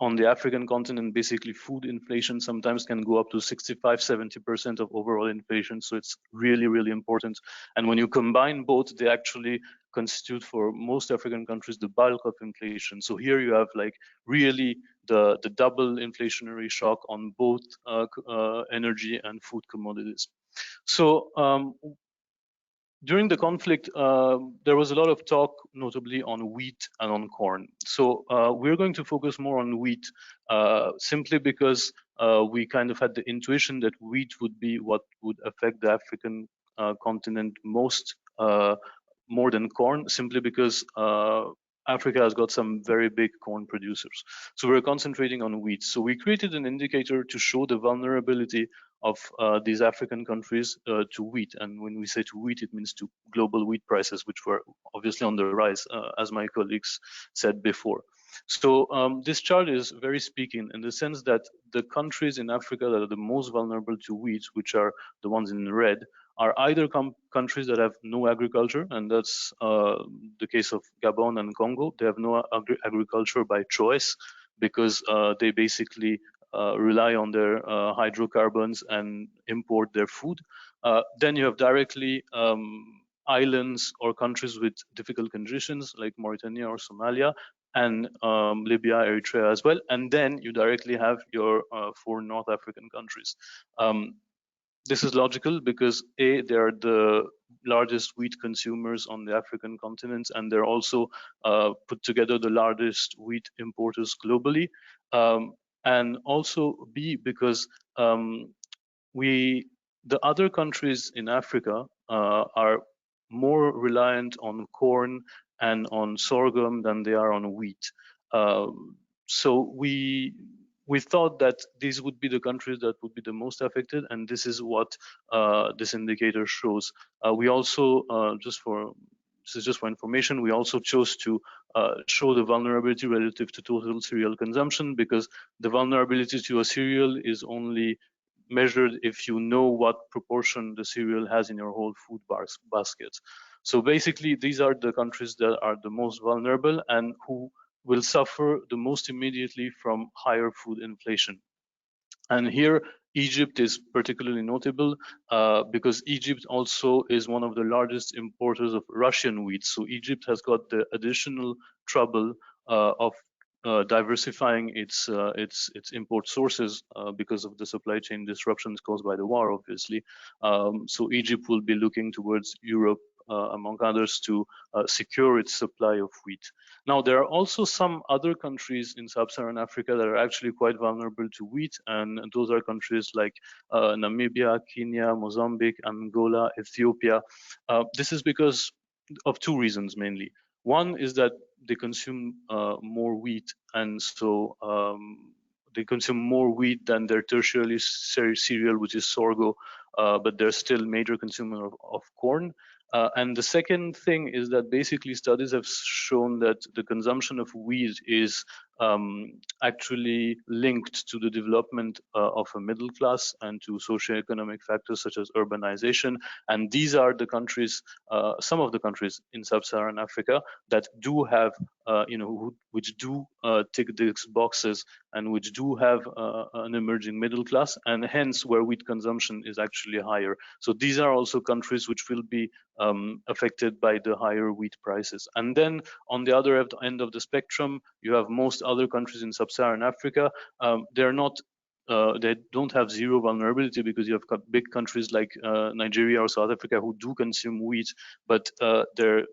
on the African continent, basically food inflation sometimes can go up to 65–70% of overall inflation. So it's really, really important. And when you combine both, they actually constitute for most African countries the bulk of inflation. So here you have like really the double inflationary shock on both energy and food commodities. So during the conflict, there was a lot of talk, notably on wheat and on corn. So we're going to focus more on wheat, simply because we kind of had the intuition that wheat would be what would affect the African continent most, more than corn, simply because Africa has got some very big corn producers. So we're concentrating on wheat. So we created an indicator to show the vulnerability of these African countries to wheat. And when we say to wheat, it means to global wheat prices, which were obviously on the rise, as my colleagues said before. So this chart is very speaking in the sense that the countries in Africa that are the most vulnerable to wheat, which are the ones in red, are either countries that have no agriculture, and that's the case of Gabon and Congo. They have no agriculture by choice, because they basically rely on their hydrocarbons and import their food. Then you have directly islands or countries with difficult conditions like Mauritania or Somalia, and Libya, Eritrea as well. And then you directly have your 4 North African countries. This is logical because A, they are the largest wheat consumers on the African continent, and they're also put together the largest wheat importers globally. And also B, because the other countries in Africa are more reliant on corn and on sorghum than they are on wheat. So we thought that these would be the countries that would be the most affected, and this is what this indicator shows. We also, this is just for information, we also chose to show the vulnerability relative to total cereal consumption, because the vulnerability to a cereal is only measured if you know what proportion the cereal has in your whole food basket. So basically, these are the countries that are the most vulnerable and who will suffer the most immediately from higher food inflation. And here, Egypt is particularly notable because Egypt also is one of the largest importers of Russian wheat. So Egypt has got the additional trouble of diversifying its import sources because of the supply chain disruptions caused by the war, obviously. So Egypt will be looking towards Europe, among others, to secure its supply of wheat. Now, there are also some other countries in sub-Saharan Africa that are actually quite vulnerable to wheat, and those are countries like Namibia, Kenya, Mozambique, Angola, Ethiopia. This is because of 2 reasons mainly. One is that they consume more wheat, and so they consume more wheat than their tertiary cereal, which is sorghum, but they're still major consumer of corn. And the second thing is that basically studies have shown that the consumption of wheat is actually linked to the development of a middle class and to socioeconomic factors such as urbanization. And these are the countries, some of the countries in sub-Saharan Africa that do have, which do tick these boxes and which do have an emerging middle class, and hence where wheat consumption is actually higher. So these are also countries which will be affected by the higher wheat prices. And then on the other end of the spectrum, you have most other countries in sub-Saharan Africa. They're not they don't have zero vulnerability, because you have big countries like Nigeria or South Africa who do consume wheat, but their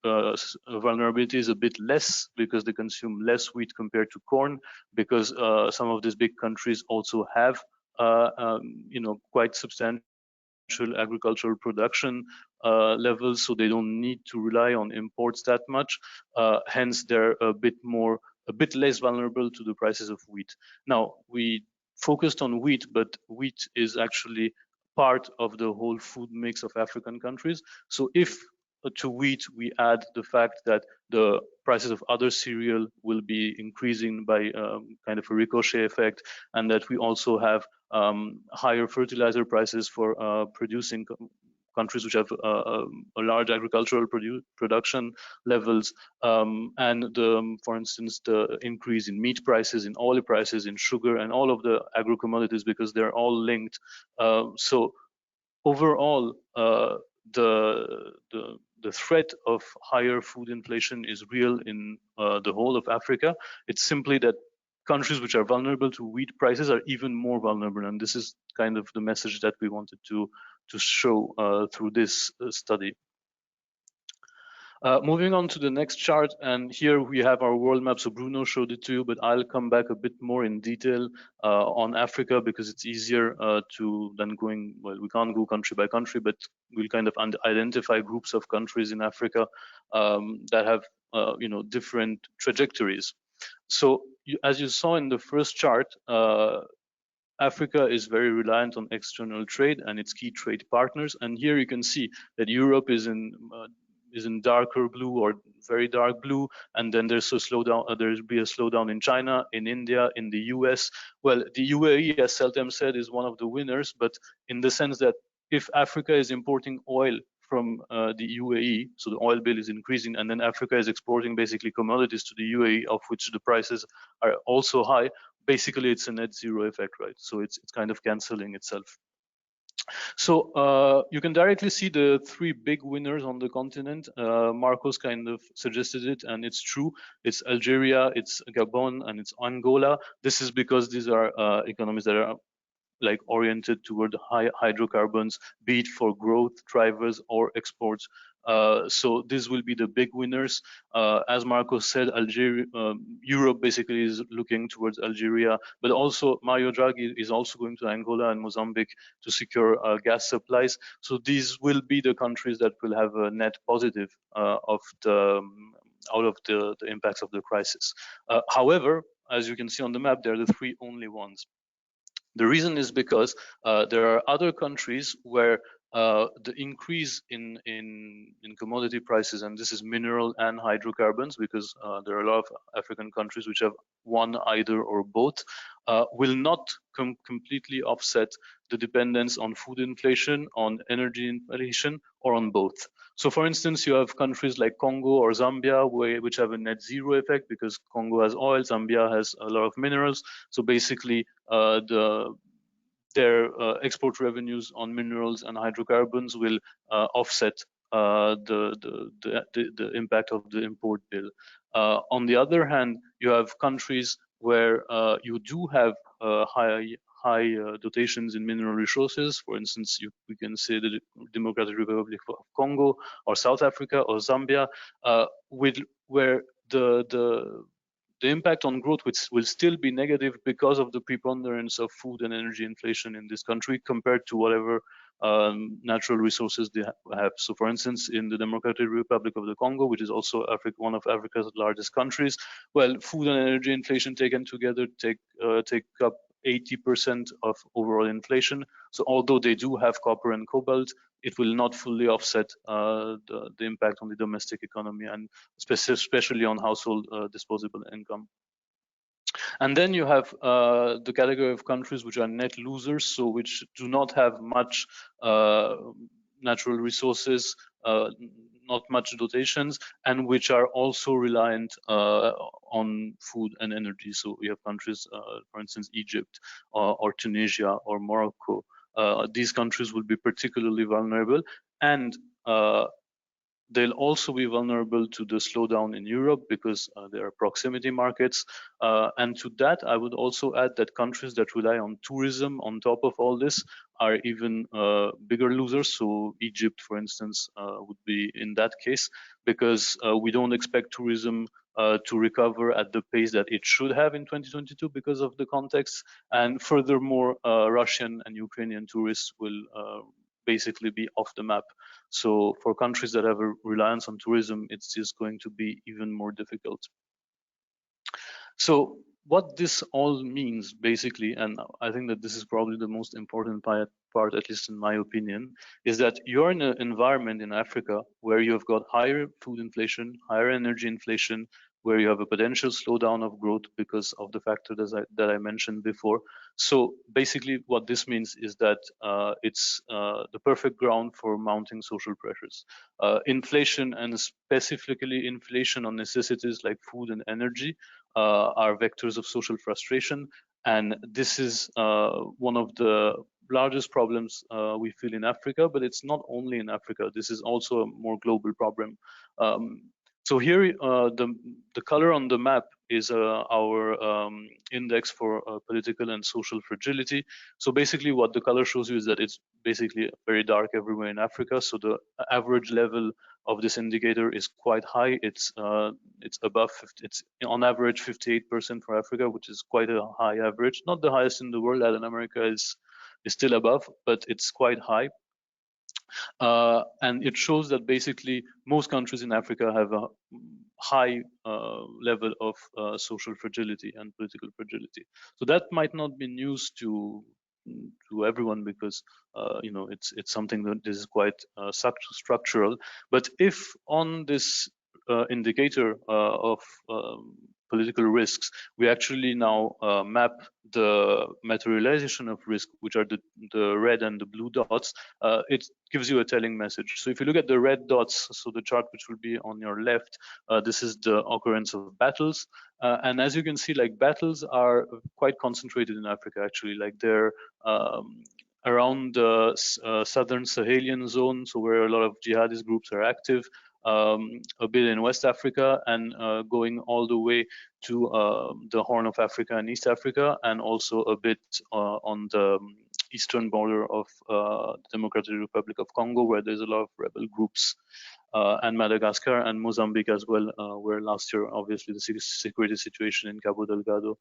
vulnerability is a bit less because they consume less wheat compared to corn, because some of these big countries also have quite substantial agricultural production levels, so they don't need to rely on imports that much. Hence, they're a bit less vulnerable to the prices of wheat. Now, we focused on wheat, but wheat is actually part of the whole food mix of African countries. So if to wheat we add the fact that the prices of other cereal will be increasing by kind of a ricochet effect, and that we also have higher fertilizer prices for producing countries which have a large agricultural production levels, and for instance, the increase in meat prices, in oil prices, in sugar, and all of the agro-commodities, because they're all linked. So overall, the threat of higher food inflation is real in the whole of Africa. It's simply that countries which are vulnerable to wheat prices are even more vulnerable, and this is kind of the message that we wanted to show through this study. Moving on to the next chart, and here we have our world map. So Bruno showed it to you, but I'll come back a bit more in detail on Africa, because it's easier than going, well, we can't go country by country, but we'll kind of identify groups of countries in Africa that have different trajectories. So as you saw in the first chart, Africa is very reliant on external trade and its key trade partners, and here you can see that Europe is in darker blue or very dark blue, and then there's a slowdown. There'll be a slowdown in China, in India, in the US. Well, the UAE, as Seltem said, is one of the winners, but in the sense that if Africa is importing oil from the UAE, so the oil bill is increasing, and then Africa is exporting basically commodities to the UAE, of which the prices are also high. Basically, it's a net zero effect, right? So it's kind of canceling itself. So you can directly see the three big winners on the continent. Marcos kind of suggested it, and it's true. It's Algeria, it's Gabon, and it's Angola. This is because these are economies that are like oriented toward high hydrocarbons, be it for growth drivers or exports. So these will be the big winners. As Marcos said, Algeria, Europe basically is looking towards Algeria, but also Mario Draghi is also going to Angola and Mozambique to secure gas supplies. So these will be the countries that will have a net positive of the out of the impacts of the crisis. However, as you can see on the map, they're the three only ones. The reason is because there are other countries where the increase in commodity prices, and this is mineral and hydrocarbons, because there are a lot of African countries which have one, either or both, will not completely offset the dependence on food inflation, on energy inflation, or on both. So for instance, you have countries like Congo or Zambia which have a net zero effect because Congo has oil, Zambia has a lot of minerals. So basically their export revenues on minerals and hydrocarbons will offset the impact of the import bill. On the other hand, you have countries where you do have high dotations in mineral resources. For instance, we can say the Democratic Republic of Congo or South Africa or Zambia, where the impact on growth will still be negative because of the preponderance of food and energy inflation in this country compared to whatever natural resources they have. So for instance, in the Democratic Republic of the Congo, which is also one of Africa's largest countries, well, food and energy inflation taken together take up 80% of overall inflation. So although they do have copper and cobalt, it will not fully offset the impact on the domestic economy and especially on household disposable income. And then you have the category of countries which are net losers, so which do not have much natural resources, not much dotations, and which are also reliant on food and energy. So we have countries, for instance, Egypt or Tunisia or Morocco. These countries will be particularly vulnerable, and they'll also be vulnerable to the slowdown in Europe because there are proximity markets. And to that, I would also add that countries that rely on tourism on top of all this are even bigger losers. So Egypt, for instance, would be in that case, because we don't expect tourism to recover at the pace that it should have in 2022 because of the context. And furthermore, Russian and Ukrainian tourists will basically be off the map. So for countries that have a reliance on tourism, it's just going to be even more difficult. So what this all means basically, and I think that this is probably the most important part, at least in my opinion, is that you're in an environment in Africa where you have got higher food inflation, higher energy inflation, where you have a potential slowdown of growth because of the factors that I mentioned before. So basically what this means is that it's the perfect ground for mounting social pressures. Inflation, and specifically inflation on necessities like food and energy, are vectors of social frustration. And this is one of the largest problems we feel in Africa, but it's not only in Africa. This is also a more global problem. So here, the color on the map is our index for political and social fragility. So basically what the color shows you is that it's basically very dark everywhere in Africa. So the average level of this indicator is quite high. It's above 50, it's on average 58% for Africa, which is quite a high average. Not the highest in the world. Latin America is still above, but it's quite high. And it shows that basically most countries in Africa have a high level of social fragility and political fragility. So that might not be news to everyone because you know, it's something that is quite structural. But if on this indicator of political risks, we actually now map the materialization of risk, which are the red and the blue dots, it gives you a telling message. So if you look at the red dots, so the chart which will be on your left, this is the occurrence of battles. And as you can see, like, battles are quite concentrated in Africa, actually. Like, they're around the southern Sahelian zone, so where a lot of jihadist groups are active, a bit in West Africa, and going all the way to the Horn of Africa and East Africa, and also a bit on the eastern border of the Democratic Republic of Congo, where there's a lot of rebel groups, and Madagascar and Mozambique as well, where last year, obviously, the security situation in Cabo Delgado,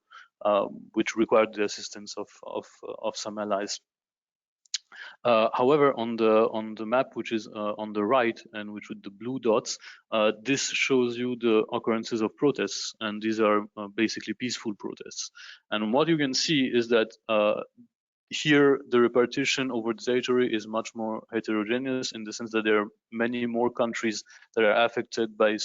which required the assistance of some allies. However, on the map, which is on the right, and which with the blue dots, this shows you the occurrences of protests, and these are basically peaceful protests. And what you can see is that here the repartition over the territory is much more heterogeneous, in the sense that there are many more countries that are affected by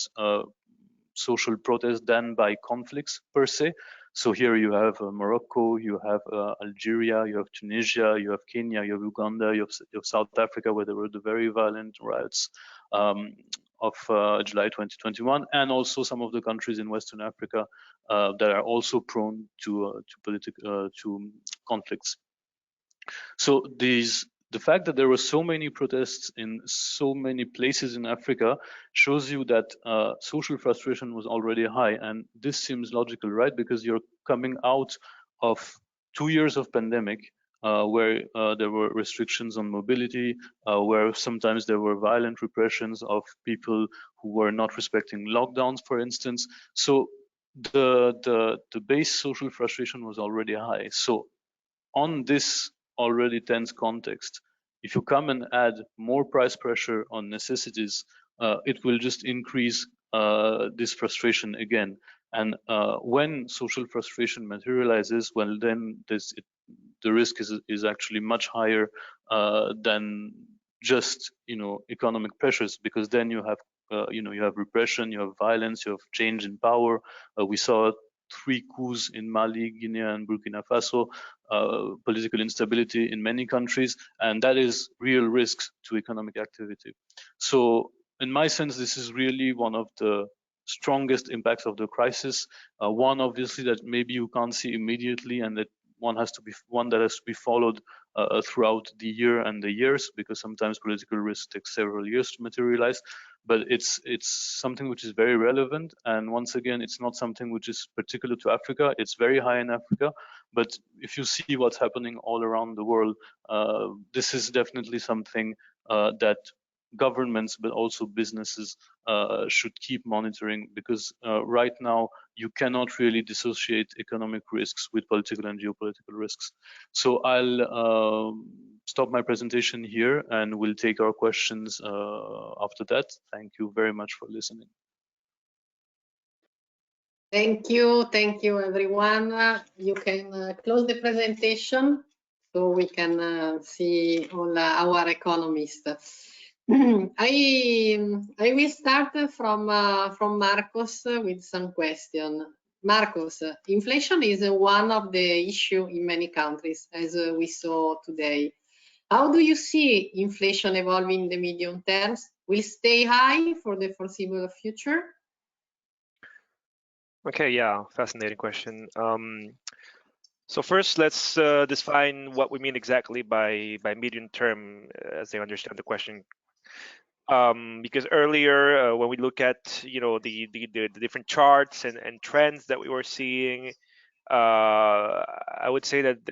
social protests than by conflicts per se. So here you have Morocco, you have Algeria, you have Tunisia, you have Kenya, you have Uganda, you have South Africa, where there were the very violent riots of July 2021, and also some of the countries in Western Africa that are also prone to conflicts. So the fact that there were so many protests in so many places in Africa shows you that social frustration was already high. And this seems logical, right? Because you're coming out of 2 years of pandemic, where there were restrictions on mobility, where sometimes there were violent repressions of people who were not respecting lockdowns, for instance. So the base social frustration was already high. So on this already tense context, if you come and add more price pressure on necessities, it will just increase this frustration again. And when social frustration materializes, well, then the risk is actually much higher than just economic pressures, because then you have you have repression, you have violence, you have change in power. We saw 3 coups in Mali, Guinea, and Burkina Faso, political instability in many countries, and that is real risks to economic activity. So in my sense, this is really one of the strongest impacts of the crisis. One, obviously, that maybe you can't see immediately, and that one that has to be followed throughout the year and the years, because sometimes political risk takes several years to materialize. But it's something which is very relevant, and once again, it's not something which is particular to Africa. It's very high in Africa, but if you see what's happening all around the world, this is definitely something that governments, but also businesses, should keep monitoring, because right now you cannot really dissociate economic risks with political and geopolitical risks. So I'll stop my presentation here, and we'll take our questions after that. Thank you very much for listening. Thank you everyone. You can close the presentation so we can see all our economists. I will start from Marcos with some question. Marcos, inflation is one of the issues in many countries, as we saw today. How do you see inflation evolving in the medium terms? Will it stay high for the foreseeable future? Okay, yeah, fascinating question. So first, let's define what we mean exactly by medium term, as I understand the question. Because earlier, when we look at the different charts and trends that we were seeing, I would say that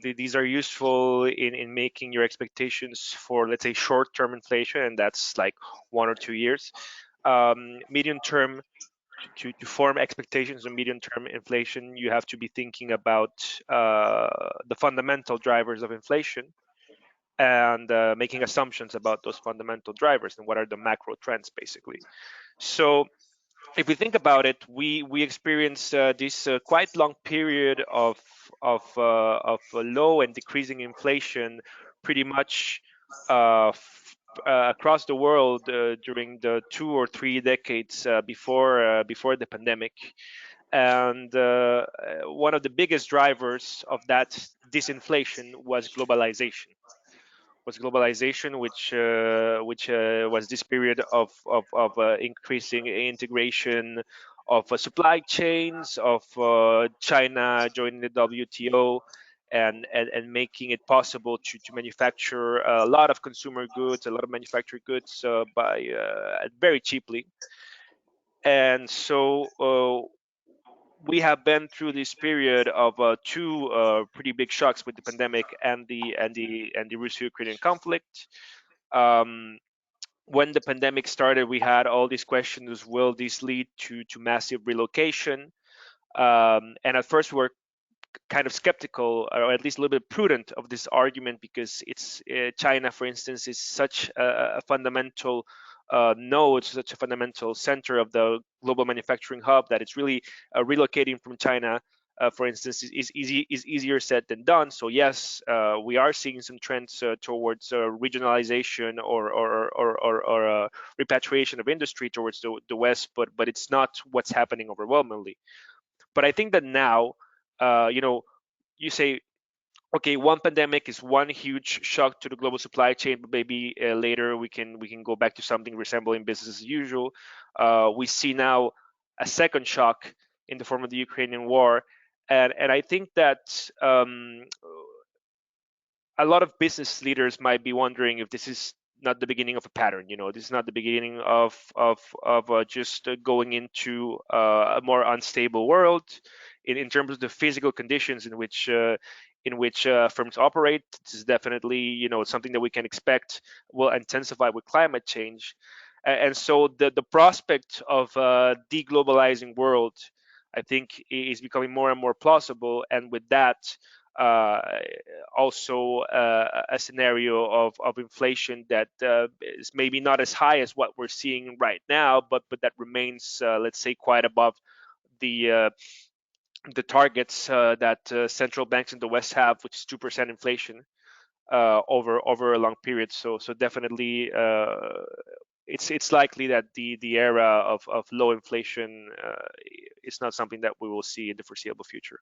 these are useful in making your expectations for, let's say, short-term inflation, and that's like 1 or 2 years. Medium term, to form expectations on medium-term inflation, you have to be thinking about the fundamental drivers of inflation, and making assumptions about those fundamental drivers and what are the macro trends, basically. So if we think about it, we experience this quite long period of low and decreasing inflation, pretty much across the world during the 2 or 3 decades before the pandemic. And one of the biggest drivers of that disinflation was globalization. Which was this period of increasing integration of supply chains, of China joining the WTO, and making it possible to manufacture a lot of consumer goods, a lot of manufactured goods very cheaply. And so we have been through this period of two pretty big shocks with the pandemic and the Russo-Ukrainian conflict. When the pandemic started, we had all these questions: will this lead to massive relocation? And at first, we were kind of skeptical, or at least a little bit prudent of this argument, because it's China, for instance, is such a fundamental node, such a fundamental center of the global manufacturing hub, that it's really relocating from China, for instance, is easier said than done. So yes, we are seeing some trends towards regionalization or repatriation of industry towards the West, but it's not what's happening overwhelmingly. But I think that now, you say, okay, one pandemic is one huge shock to the global supply chain, but maybe later we can go back to something resembling business as usual. We see now a second shock in the form of the Ukrainian war, and I think that a lot of business leaders might be wondering if this is not the beginning of a pattern. This is not the beginning of just going into a more unstable world in terms of the physical conditions in which firms operate. This is definitely something that we can expect will intensify with climate change, and so the prospect of a deglobalizing world, I think, is becoming more and more plausible, and with that, also a scenario of inflation that is maybe not as high as what we're seeing right now, but that remains, let's say, quite above the targets that central banks in the West have, which is 2% inflation over a long period. So definitely, it's likely that the era of low inflation is not something that we will see in the foreseeable future.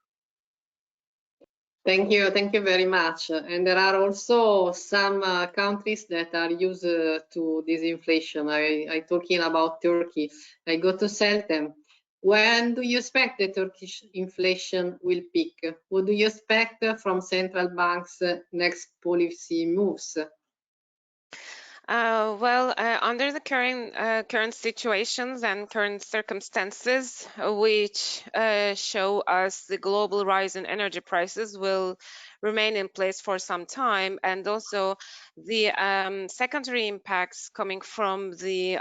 Thank you very much. And there are also some countries that are used to this inflation. I talking about Turkey. I go to Seltem. When do you expect the Turkish inflation will peak? What do you expect from central banks' next policy moves? Under the current situations and current circumstances, which show us the global rise in energy prices will remain in place for some time, and also the secondary impacts coming from the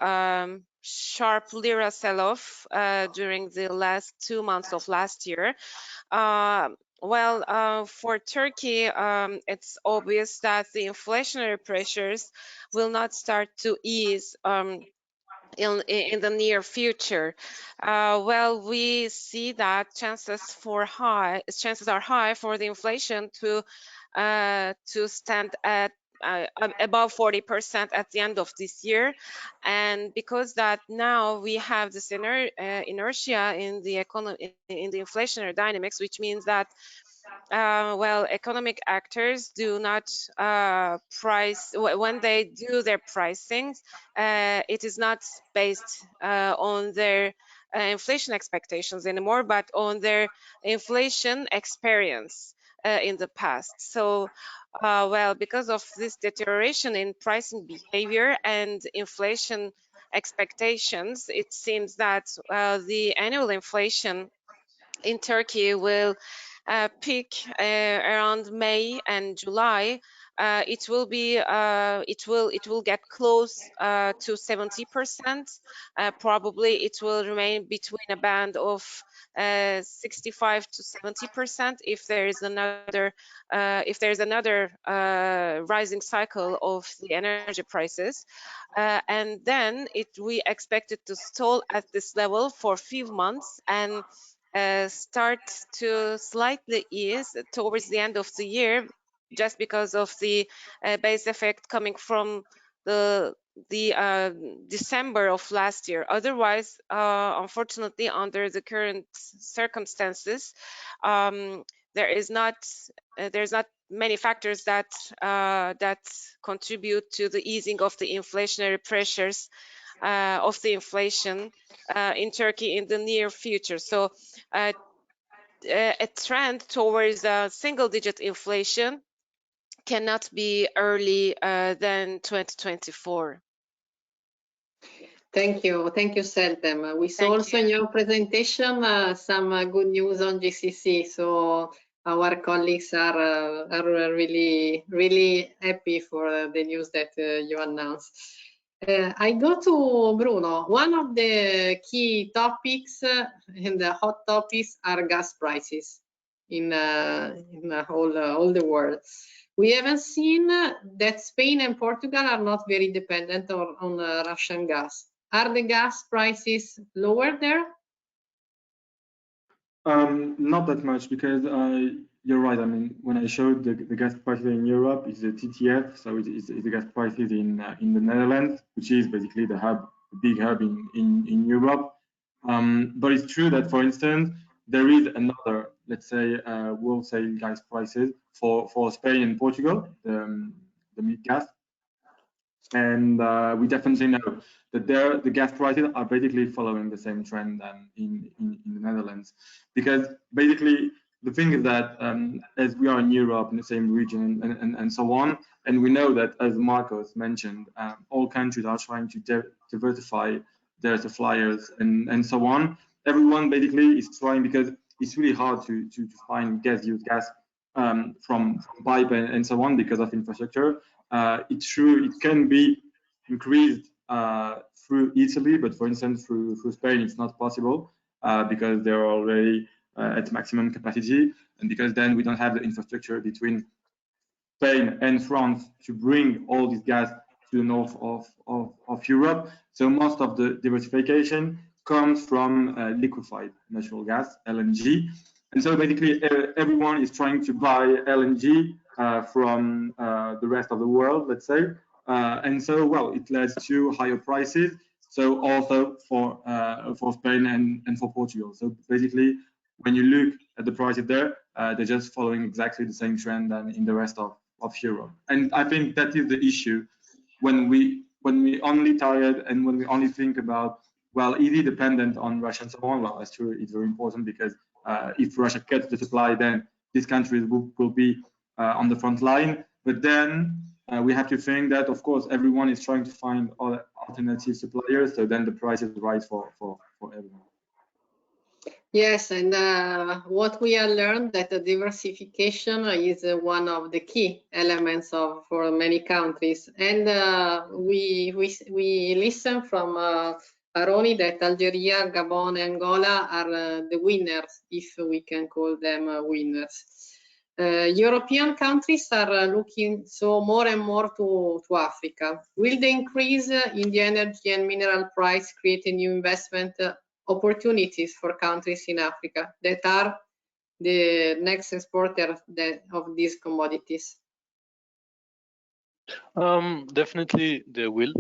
sharp lira sell-off during the last 2 months of last year. For Turkey, it's obvious that the inflationary pressures will not start to ease in the near future. We see that chances are high for the inflation to stand at above 40% at the end of this year, and because that now we have this inertia in the economy, in the inflationary dynamics, which means that economic actors do not price when they do their pricing. It is not based on their inflation expectations anymore, but on their inflation experience in the past. So, because of this deterioration in pricing behavior and inflation expectations, it seems that the annual inflation in Turkey will peak around May and July. It will get close to 70%. Probably it will remain between a band of 65 to 70% if there is another rising cycle of the energy prices, and then we expect it to stall at this level for a few months and start to slightly ease towards the end of the year, just because of the base effect coming from the December of last year. Otherwise, unfortunately, under the current circumstances, there's not many factors that contribute to the easing of the inflationary pressures of the inflation in Turkey in the near future. So a trend towards a single-digit inflation cannot be early than 2024. Thank you, Seltem. We saw also in your presentation some good news on GCC. So our colleagues are really happy for the news that you announced. I go to Bruno. One of the key topics and the hot topics are gas prices in all the world. We haven't seen that Spain and Portugal are not very dependent on Russian gas. Are the gas prices lower there? Not that much, because you're right. I mean, when I showed the gas prices in Europe, it's the TTF, so it's the gas prices in the Netherlands, which is basically the hub, the big hub in Europe. But it's true that, for instance, there is another, let's say, wholesale gas prices for Spain and Portugal, the mid gas, and we definitely know that there the gas prices are basically following the same trend in the Netherlands, because basically the thing is that as we are in Europe, in the same region and so on, and we know that, as Marcos mentioned, all countries are trying to diversify their suppliers and so on. Everyone basically is trying, because it's really hard to find used gas from pipe and so on because of infrastructure. It's true, it can be increased through Italy, but for instance, through Spain, it's not possible because they're already at maximum capacity, and because then we don't have the infrastructure between Spain and France to bring all this gas to the north of Europe. So most of the diversification comes from liquefied natural gas, LNG. And so basically everyone is trying to buy LNG from the rest of the world, let's say. And so, well, it leads to higher prices. So also for Spain and for Portugal. So basically, when you look at the prices there, they're just following exactly the same trend than in the rest of Europe. And I think that is the issue when we only target and when we only think about, well, is it dependent on Russia and so on? Well, that's true. It's very important, because if Russia cuts the supply, then these countries will be on the front line. But then we have to think that, of course, everyone is trying to find alternative suppliers. So then the price is right for everyone. Yes, and what we have learned that the diversification is one of the key elements for many countries. And we listen from Aroni that Algeria, Gabon, and Angola are the winners, if we can call them winners. European countries are looking so more and more to Africa. Will the increase in the energy and mineral price create a new investment opportunities for countries in Africa that are the next exporter of these commodities? Definitely they will.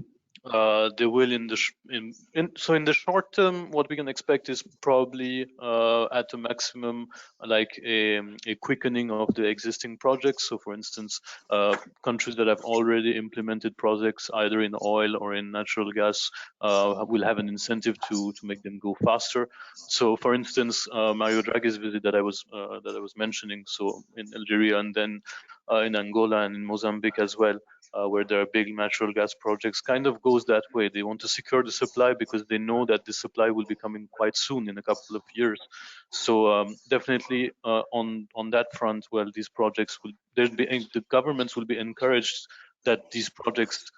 They will in the short term. What we can expect is probably at the maximum like a quickening of the existing projects. So for instance, countries that have already implemented projects either in oil or in natural gas will have an incentive to make them go faster. So for instance, Mario Draghi's visit that I was mentioning, so in Algeria and then in Angola and in Mozambique as well, where there are big natural gas projects, kind of goes that way. They want to secure the supply because they know that the supply will be coming quite soon, in a couple of years. So definitely on that front, well, these projects the governments will be encouraged that these projects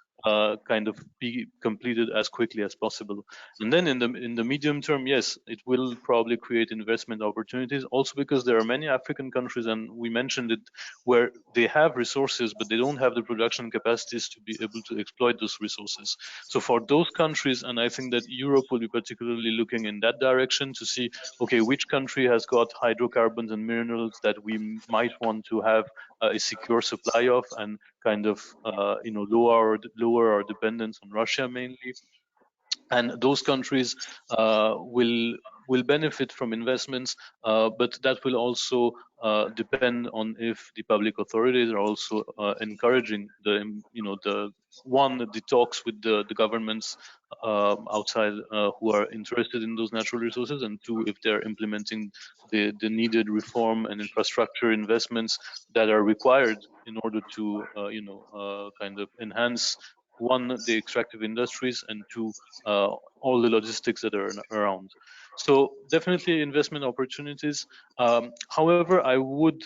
kind of be completed as quickly as possible. And then in the medium term, yes, it will probably create investment opportunities, also because there are many African countries, and we mentioned it, where they have resources but they don't have the production capacities to be able to exploit those resources. So for those countries, and I think that Europe will be particularly looking in that direction to see, okay, which country has got hydrocarbons and minerals that we might want to have a secure supply of, and kind of lower our dependence on Russia mainly. And those countries will benefit from investments, but that will also depend on if the public authorities are also encouraging the one, the talks with the governments outside who are interested in those natural resources, and two, if they're implementing the needed reform and infrastructure investments that are required in order to kind of enhance, one, the extractive industries, and two, all the logistics that are around. So definitely investment opportunities. However, I would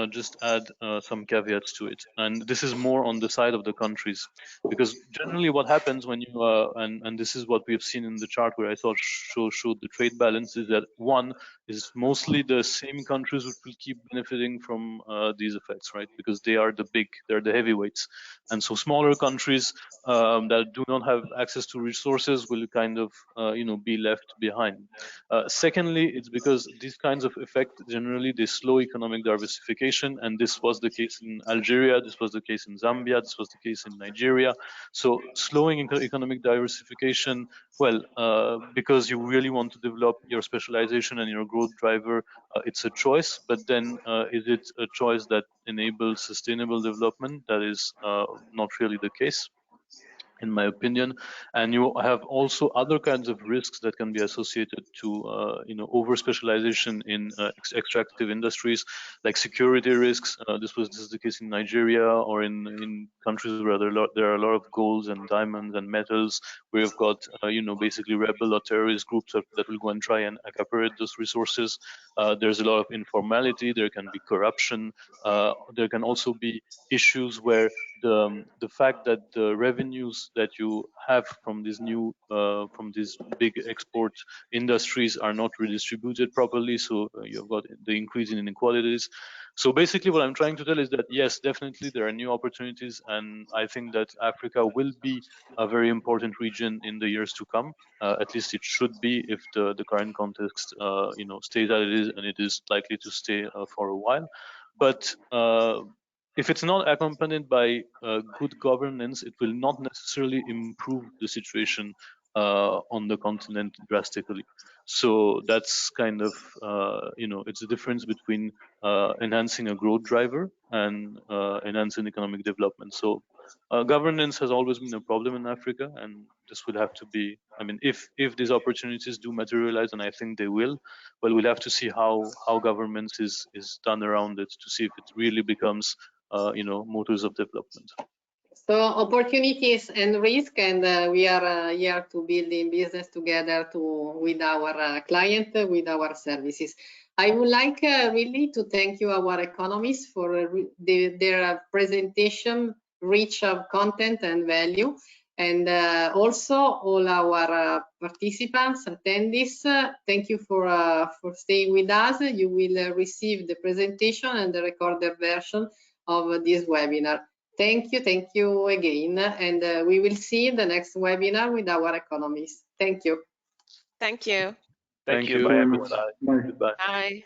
just add some caveats to it, and this is more on the side of the countries, because generally what happens when you and this is what we've seen in the chart where I thought showed the trade balance, is that one is mostly the same countries which will keep benefiting from these effects, right? Because they're the heavyweights, and so smaller countries that do not have access to resources will kind of be left behind. Secondly, it's because these kinds of effects generally they slow economic diversification, and this was the case in Algeria, this was the case in Zambia, this was the case in Nigeria. So slowing economic diversification, well, because you really want to develop your specialization and your growth driver, it's a choice, but then is it a choice that enables sustainable development? That is not really the case, in my opinion. And you have also other kinds of risks that can be associated to over specialization in extractive industries, like security risks. This is the case in Nigeria, or in countries where there are a lot of golds and diamonds and metals, where you've got basically rebel or terrorist groups that will go and try and accaparate those resources. There's a lot of informality, there can be corruption, there can also be issues where the fact that the revenues that you have from these big export industries are not redistributed properly, so you've got the increase in inequalities. So basically what I'm trying to tell is that yes, definitely there are new opportunities, and I think that Africa will be a very important region in the years to come. At least it should be, if the current context stays as it is, and it is likely to stay for a while. But if it's not accompanied by good governance, it will not necessarily improve the situation on the continent drastically. So that's kind of, it's a difference between enhancing a growth driver and enhancing economic development. So governance has always been a problem in Africa, and this will have to be, I mean, if these opportunities do materialize, and I think they will, well, we'll have to see how governance is done around it, to see if it really becomes motors of development. So opportunities and risk, and we are here to build in business together with our client, with our services. I would like really to thank you, our economists, for their presentation, rich of content and value, and also all our participants, attendees. Thank you for staying with us. You will receive the presentation and the recorded version of this webinar. Thank you again, and we will see the next webinar with our economists. Thank you. Thank you. Thank you. Bye, Bye, everyone. Goodbye. Bye.